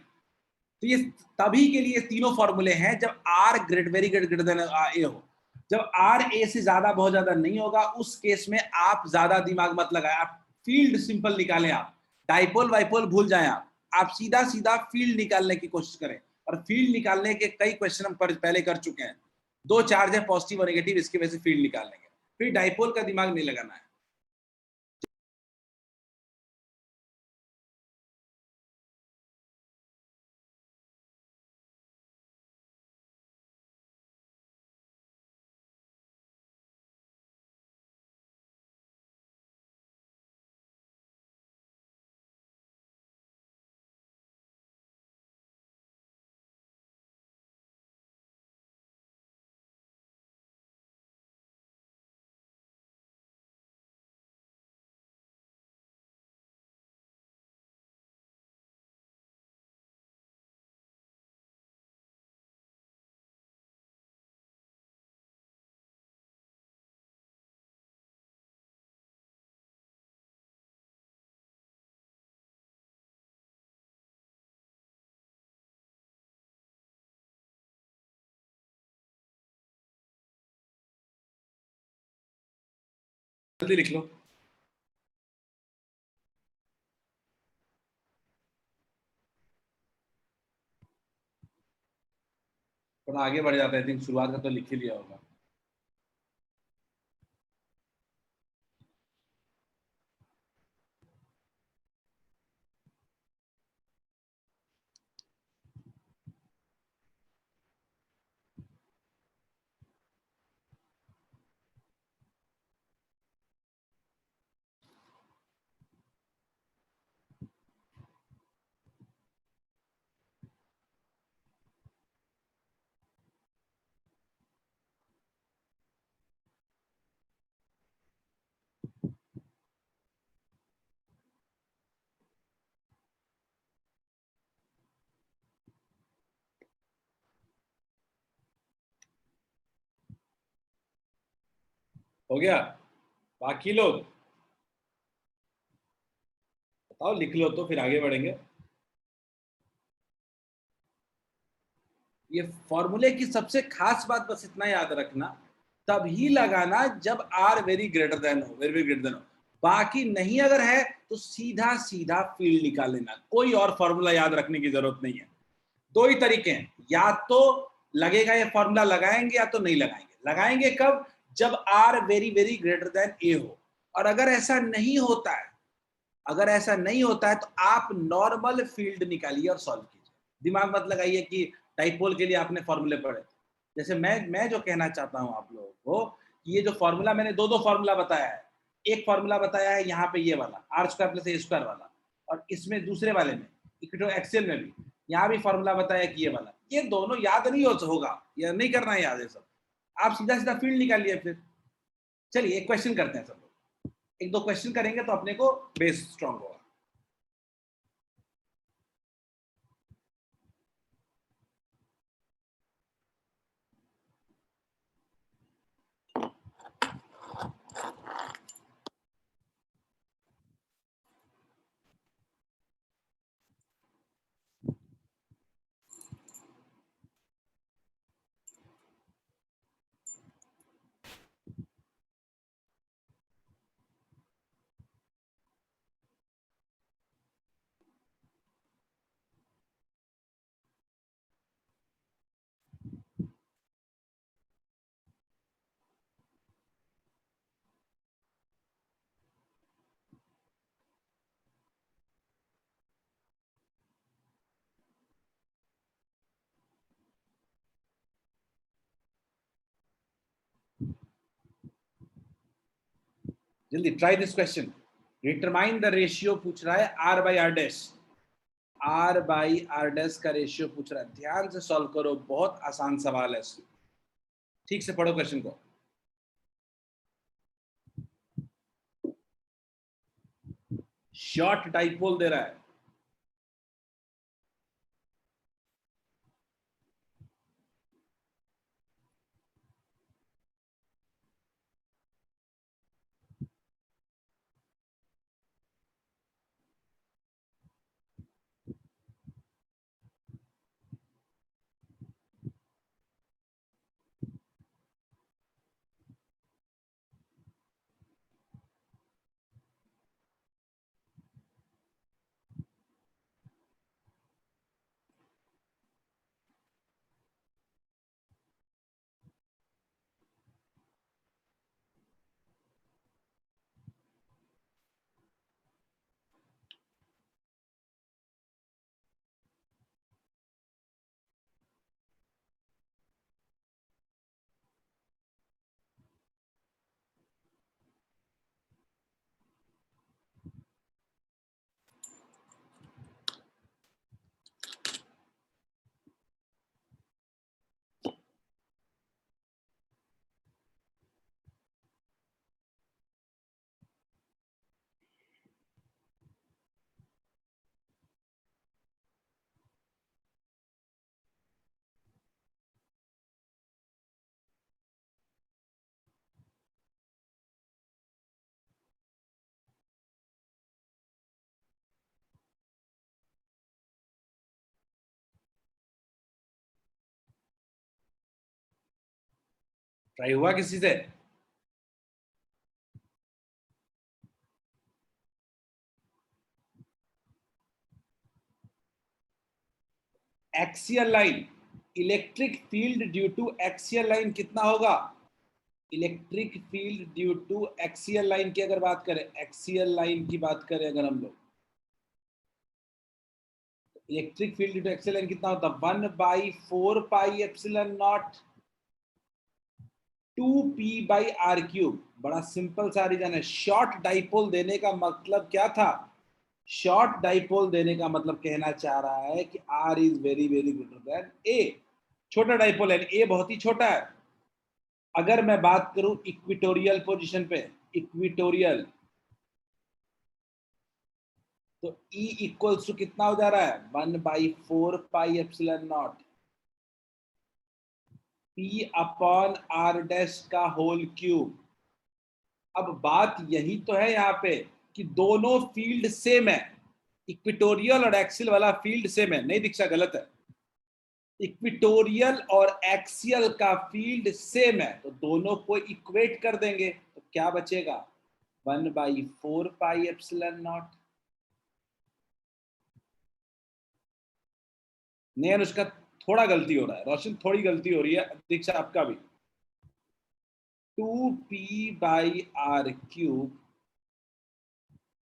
तो ये तभी के लिए तीनों फॉर्मूले हैं जब आर वेरी ग्रेटर देन ए हो। जब आर ए से ज्यादा बहुत ज्यादा नहीं होगा उस केस में आप ज्यादा दिमाग मत लगाए, आप फील्ड सिंपल निकालें, आप डाइपोल वाइपोल भूल जाएं, आप सीधा सीधा फील्ड निकालने की कोशिश करें। और फील्ड निकालने के कई क्वेश्चन हम पहले कर चुके हैं। दो चार्ज है पॉजिटिव और नेगेटिव, इसकी वजह से फील्ड निकाल लेंगे, फिर डाइपोल का दिमाग नहीं लगाना है। जल्दी लिख लो। थोड़ा आगे बढ़ जाता है, आई थिंक शुरुआत का तो लिख ही लिया होगा। हो गया? बाकी लोग बताओ, लिख लो तो फिर आगे बढ़ेंगे। ये फॉर्मूले की सबसे खास बात बस इतना याद रखना, तभी लगाना जब आर वेरी ग्रेटर देन हो, वेरी ग्रेटर देन हो। बाकी नहीं अगर है तो सीधा सीधा फील्ड निकाल लेना, कोई और फॉर्मूला याद रखने की जरूरत नहीं है। दो ही तरीके हैं, या तो लगेगा ये फॉर्मूला लगाएंगे या तो नहीं लगाएंगे। लगाएंगे कब? जब आर वेरी ग्रेटर देन ए हो। और अगर ऐसा नहीं होता है, अगर ऐसा नहीं होता है तो आप नॉर्मल फील्ड निकालिए और सॉल्व कीजिए। दिमाग मत लगाइए कि डाइपोल के लिए आपने फॉर्मूले पढ़े। जैसे मैं जो कहना चाहता हूं आप लोगों को कि ये जो फॉर्मूला मैंने दो फॉर्मूला बताया है, एक फॉर्मूला बताया है यहाँ पे ये वाला R square plus a square वाला, और इसमें दूसरे वाले में इक्वेटो एक्सेल में भी यहाँ भी फॉर्मूला बताया कि ये वाला, ये दोनों याद नहीं होगा, या नहीं करना है याद है सब। आप सीधा सीधा फील्ड निकालिए फिर। चलिए एक क्वेश्चन करते हैं सब लोग, एक दो क्वेश्चन करेंगे तो अपने को बेस स्ट्रॉन्ग होगा। जल्दी try this question. Determine the ratio पूछ रहा है R by R dash, R by R dash का रेशियो पूछ रहा है। ध्यान से सॉल्व करो, बहुत आसान सवाल है। ठीक से पढ़ो क्वेश्चन को। शॉर्ट डाइपोल दे रहा है। ट्राई हुआ किसी से? Axial line, electric field due to axial line कितना होगा? Electric field due to axial line की अगर बात करें, एक्सियल लाइन की बात करें अगर हम लोग, electric field due to axial line कितना होता है? 1/4πε0 2p/r³। बड़ा सिंपल सा रीजन है। शॉर्ट डाइपोल देने का मतलब क्या था? शॉर्ट डाइपोल देने का मतलब कहना चाह रहा है कि r is very very greater than a। छोटा डाइपोल है, a बहुत ही छोटा है। अगर मैं बात करूं इक्विटोरियल पोजीशन पे, इक्विटोरियल, तो E इक्वल्स टू कितना हो जा रहा है? 1/4πε0 p/r' का होल क्यूब। अब बात यही तो है यहाँ पे कि दोनों फील्ड सेम है, इक्विटोरियल और एक्सियल वाला फील्ड सेम है। नहीं दीक्षा, गलत है। इक्विटोरियल और एक्सियल का फील्ड सेम है, तो दोनों को इक्वेट कर देंगे तो क्या बचेगा? 1/4πε0। नहीं अनुष्का, थोड़ा गलती हो रहा है। रोशन, थोड़ी गलती हो रही है। दीक्षा आपका भी। 2p/r³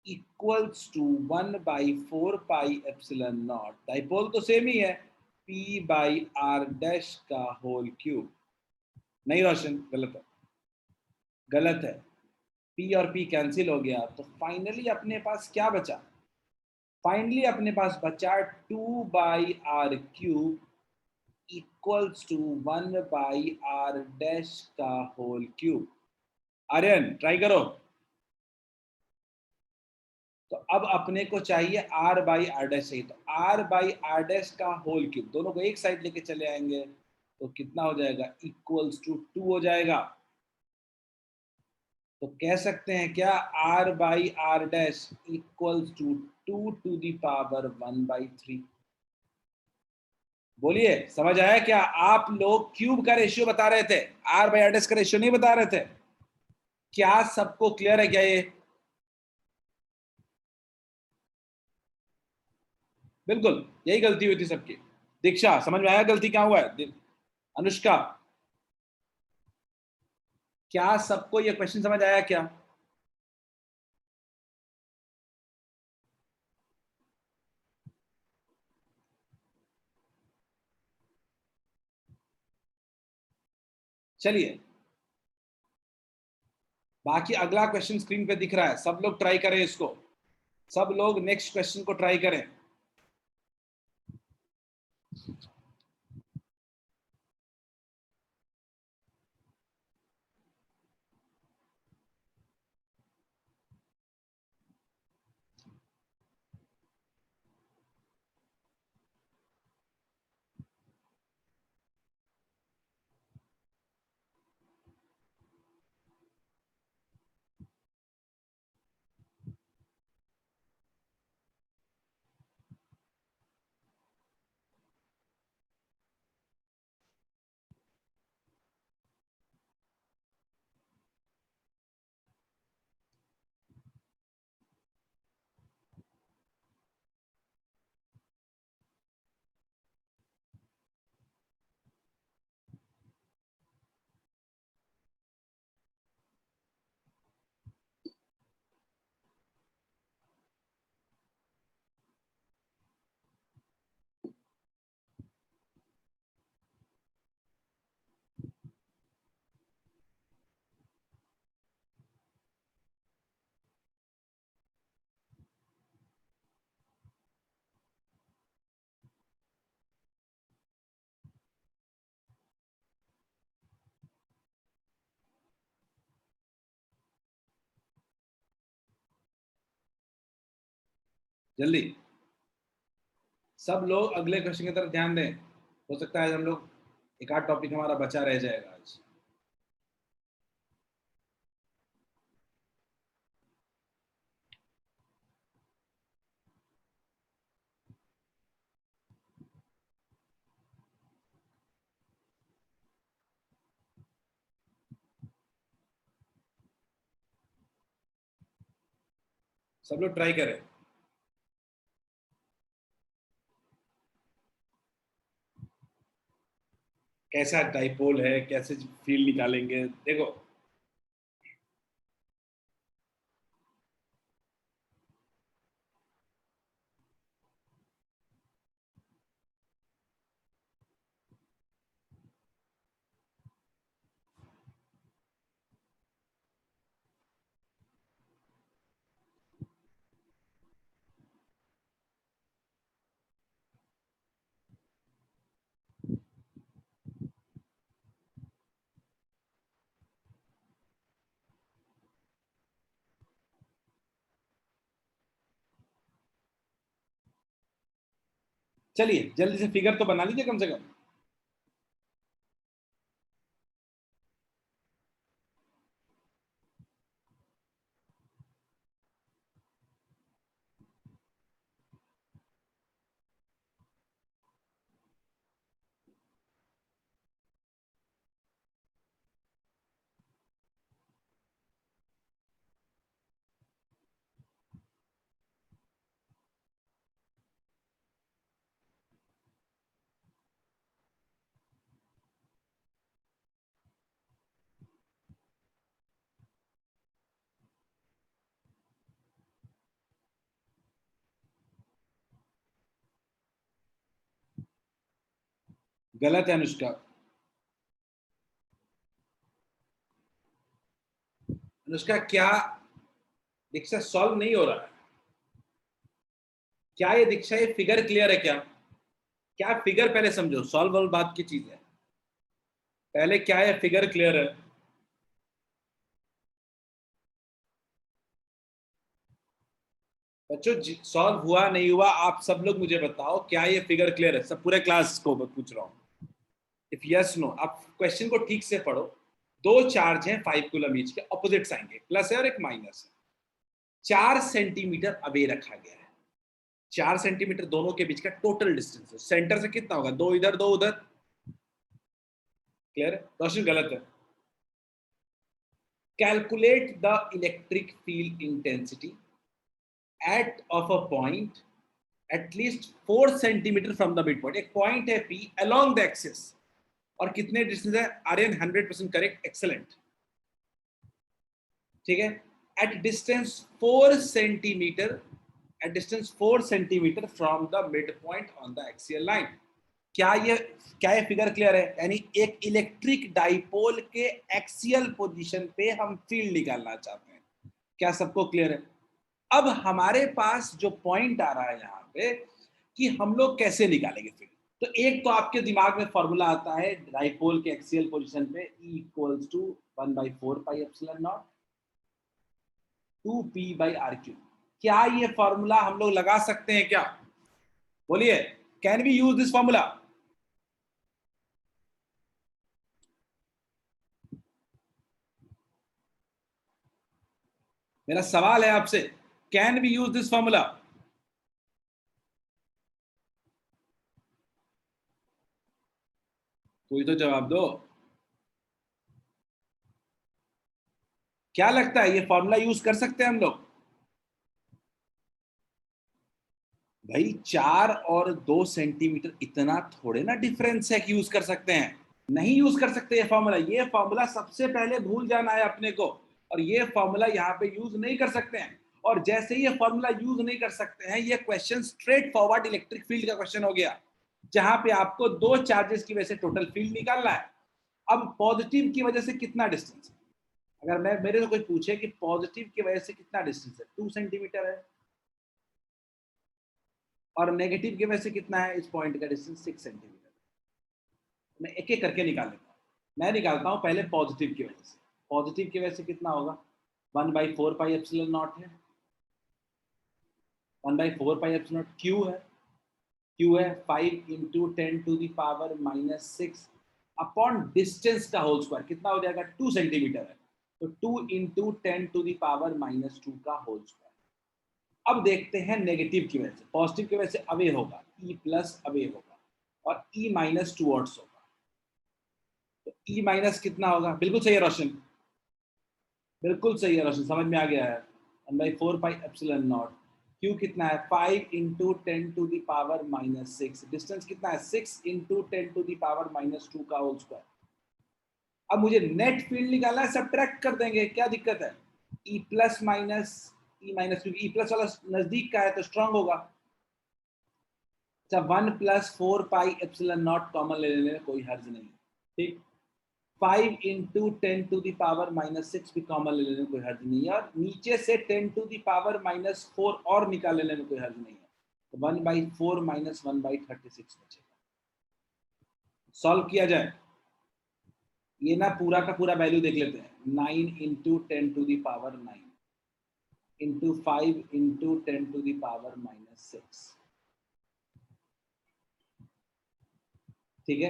equals to 1/4πε0। डाइपोल तो सेम ही है, p/r' का होल क्यूब। नहीं रोशन, गलत है, गलत है। p और p कैंसिल हो गया, तो फाइनली अपने पास क्या बचा? फाइनली अपने पास बचा 2/r³ इक्वल्स टू 1/r' का होल क्यूब। आर्यन ट्राई करो। तो अब अपने को चाहिए r/r' चाहिए, तो r/r' का होल क्यूब, दोनों को एक साइड लेके चले आएंगे तो कितना हो जाएगा? इक्वल्स टू 2 हो जाएगा। तो कह सकते हैं क्या? r/r' equals to 2⁻⁴। बोलिए, समझ आया क्या? आप लोग क्यूब का रेशियो बता रहे थे, r/r' का रेशियो नहीं बता रहे थे। क्या सबको क्लियर है क्या ये? बिल्कुल, यही गलती हुई थी सबकी। दीक्षा, समझ में आया गलती क्या हुआ है? अनुष्का, क्या सबको ये क्वेश्चन समझ आया क्या? चलिए, बाकी अगला क्वेश्चन स्क्रीन पे दिख रहा है, सब लोग ट्राई करें इसको। सब लोग नेक्स्ट क्वेश्चन को ट्राई करें। जल्दी सब लोग अगले क्वेश्चन की तरफ ध्यान दें। हो सकता है हम लोग एक आध टॉपिक हमारा बचा रह जाएगा आज। सब लोग ट्राई करें। कैसा डाइपोल है, कैसे फील्ड निकालेंगे, देखो। चलिए जल्दी से फिगर तो बना लीजिए कम से कम। गलत है अनुष्का। अनुष्का क्या दीक्षा सॉल्व नहीं हो रहा है? क्या ये दीक्षा ये फिगर क्लियर है क्या? क्या फिगर पहले समझो, सॉल्व वाल बात की चीज है। पहले क्या है, फिगर क्लियर है? बच्चों सॉल्व हुआ नहीं हुआ आप सब लोग मुझे बताओ, क्या ये फिगर क्लियर है? सब पूरे क्लास को पूछ रहा हूँ। इफ यस नो, आप क्वेश्चन को ठीक से पढ़ो। दो चार्ज हैं 5 कूलम ईच के, ऑपोजिट साइन के, प्लस है और एक माइनस है। 4 सेंटीमीटर अवे रखा गया है। 4 सेंटीमीटर दोनों के बीच का टोटल डिस्टेंस है। सेंटर से कितना होगा? 2 इधर 2 उधर। क्लियर है? रोशन गलत है। Calculate the electric field intensity at of a point at least 4 centimeter from the midpoint। एक पॉइंट है P along the axis, और कितने डिस्टेंस है? Aryan 100% correct, excellent. ठीक है, at distance 4 centimeter, at distance 4 centimeter from the midpoint on the axial line। क्या ये figure clear है? यानी एक इलेक्ट्रिक डाइपोल के एक्सियल पोजीशन पे हम फील्ड निकालना चाहते हैं। क्या सबको क्लियर है? अब हमारे पास जो पॉइंट आ रहा है यहाँ पे कि हम लोग कैसे निकालेंगे फील्ड। तो एक तो आपके दिमाग में फॉर्मूला आता है डाइपोल के एक्सियल पोजीशन पे, E equals to 1/4 pi epsilon naught 2p/r3। क्या ये फॉर्मूला हम लोग लगा सकते हैं क्या? बोलिए, can we use this formula? मेरा सवाल है आपसे, can we use this formula? कोई तो जवाब दो। क्या लगता है ये फॉर्मूला यूज कर सकते हैं हम लोग? भाई 4 और 2 सेंटीमीटर इतना थोड़े ना डिफरेंस है कि यूज कर सकते हैं। नहीं यूज कर सकते ये फॉर्मूला। ये फॉर्मूला सबसे पहले भूल जाना है अपने को, और ये फॉर्मूला यहाँ पे यूज नहीं कर सकते हैं। और जैसे ही ये फॉर्मूला यूज नहीं कर सकते हैं, ये question straight forward electric field का क्वेश्चन हो गया, जहां पे आपको दो चार्जेस की वजह से टोटल फील्ड निकालना है। अब पॉजिटिव की वजह से कितना डिस्टेंस है? अगर मैं मेरे से कोई पूछे कि पॉजिटिव की वजह से कितना डिस्टेंस है, 2 सेंटीमीटर है, और नेगेटिव की वजह से कितना है इस पॉइंट का डिस्टेंस? 6 सेंटीमीटर। मैं एक एक करके निकाल लेता हूँ। मैं निकालता हूँ पहले पॉजिटिव की वजह से। पॉजिटिव की वजह से कितना होगा? 1/4 पाई एप्सिलॉन नॉट है। 1/4 पाई एप्सिलॉन नॉट क्यू है। क्यू है 5 इंटू 10⁻⁻6 अपॉन डिस्टेंस का होल स्क्वायर। कितना हो जाएगा? 2 सेंटीमीटर है, तो 2 इंटू 10⁻⁻2 का होल स्क्वायर। अब देखते हैं नेगेटिव की वजह से। पॉजिटिव की वजह से अवे होगा, E प्लस अवे होगा, और E माइनस टूवर्ड्स होगा। तो E माइनस कितना होगा? बिल्कुल सही है रोशन, बिल्कुल सही है रोशन, समझ में आ गया है। 1/4 पाई एप्सिलॉन नॉट। क्यू कितना है 5 into 10 to the power -6। Distance कितना है 6 इंटू 10 टू द पावर -2 का होल स्क्वायर। अब मुझे नेट फील्ड निकालना है, सब्ट्रैक्ट कर देंगे, क्या दिक्कत है। E plus minus E minus, क्योंकि ई प्लस वाला नजदीक का है तो स्ट्रांग होगा। अच्छा 1+4 पाई एप्सिलॉन नॉट कॉमन ले लेने में कोई हर्ज नहीं, ठीक। 5 इंटू 10 टू द पावर -6 भी कॉमन ले लेने में कोई हर्ज नहीं है, और नीचे से 10 टू द पावर -4 और निकाल लेने में कोई हर्ज नहीं है। तो 1/4 माइनस 1/36 बचेगा। सॉल्व किया जाए, ये ना पूरा का पूरा वैल्यू देख लेते हैं। 9 into 10 to the power 9 into 5 into 10 to the power -6, ठीक है,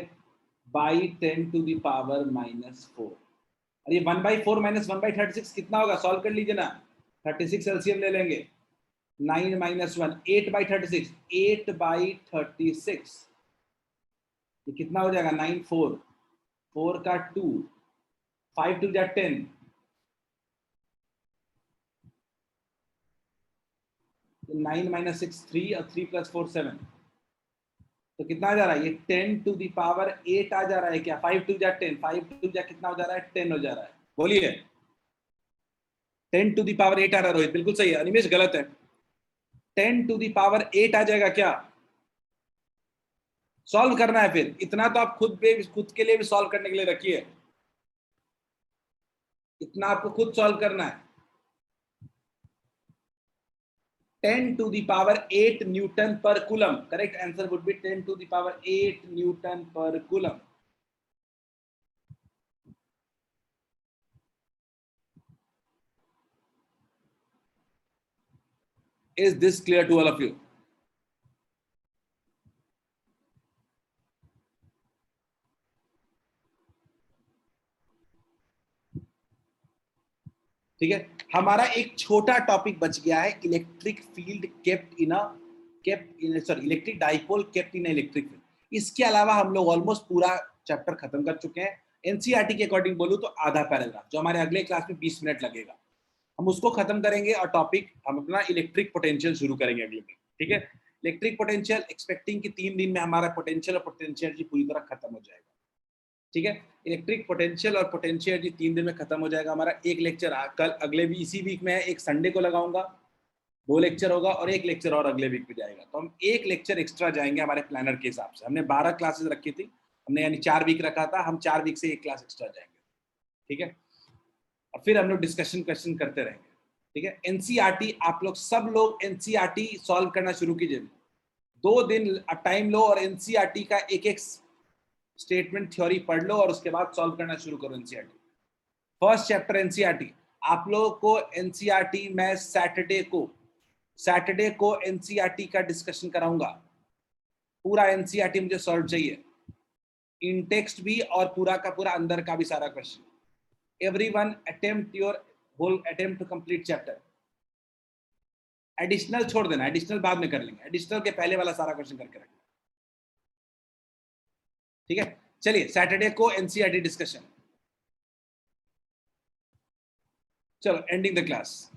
बाई 10 टू द पावर -4। और ये 1/4 माइनस 1/36 कितना होगा, सॉल्व कर लीजिए ना। 36 एलसीएम ले लेंगे। 9 माइनस 1 8/36, 8/36 ये कितना हो जाएगा 9 4 4 का 2 5 2 जा 10, तो 9 माइनस 6 3 और 3 प्लस 4 7, तो कितना आ जा रहा है ये 10 टू द पावर 8 आ जा रहा है क्या। 5 2 जा 10, 5 2 जा कितना हो जा रहा है 10 हो जा रहा है। बोलिए 10 टू द पावर 8 आ रहा है रोहित, बिल्कुल सही है। अनिमेश गलत है, 10 टू द पावर 8 आ जाएगा क्या। सॉल्व करना है फिर, इतना तो आप खुद के लिए भी सॉल्व करने के लिए रखिए, इतना आपको खुद सॉल्व करना है। 10 to the power 8 newton per coulomb, correct answer would be 10 to the power 8 newton per coulomb. Is this clear to all of you? ठीक है, हमारा एक छोटा टॉपिक बच गया है, electric field kept in electric dipole kept in electric field. इसके अलावा हम लोग ऑलमोस्ट पूरा चैप्टर खत्म कर चुके हैं। एनसीईआरटी के अकॉर्डिंग बोलूं तो आधा पैराग्राफ, जो हमारे अगले क्लास में 20 मिनट लगेगा, हम उसको खत्म करेंगे और टॉपिक हम अपना इलेक्ट्रिक पोटेंशियल शुरू करेंगे अगले दिन, ठीक है। इलेक्ट्रिक पोटेंशियल एक्सपेक्टिंग कि 3 दिन में हमारा पोटेंशियल और पोटेंशियल एनर्जी पूरी तरह खत्म हो जाएगा, ठीक है। इलेक्ट्रिक पोटेंशियल और पोटेंशियल एनर्जी 3 दिन में खत्म हो जाएगा हमारा। एक लेक्चर कल अगले भी इसी वीक में है, एक संडे को लगाऊंगा, 2 लेक्चर होगा, और एक लेक्चर और अगले वीक में जाएगा। तो हम एक लेक्चर एक्स्ट्रा जाएंगे हमारे प्लानर के हिसाब से। हमने 12 क्लासेस रखी थी, हमने यानी 4 वीक रखा था, हम 4 वीक से एक क्लास एक्स्ट्रा जाएंगे, ठीक है। और फिर हम लोग डिस्कशन क्वेश्चन करते रहेंगे, ठीक है। एनसीईआरटी आप लोग सब लोग एनसीईआरटी सॉल्व करना शुरू कीजिए। 2 दिन टाइम लो और एनसीईआरटी का एक एक स्टेटमेंट थ्योरी पढ़ लो और उसके बाद सॉल्व करना शुरू करो एनसीईआरटी। फर्स्ट चैप्टर एनसीईआरटी आप लोगों को एनसीईआरटी मैं सैटरडे को एनसीईआरटी का डिस्कशन कराऊंगा। पूरा एनसीईआरटी मुझे सॉल्व चाहिए, इन टेक्स्ट भी और पूरा का पूरा अंदर का भी सारा क्वेश्चन। Everyone attempt your whole attempt to complete chapter. Additional छोड़ देना, एडिशनल बाद में कर लेंगे, एडिशनल के पहले वाला सारा क्वेश्चन करके रखना, ठीक है। चलिए सैटरडे को एनसीईआरटी डिस्कशन। चलो एंडिंग द क्लास।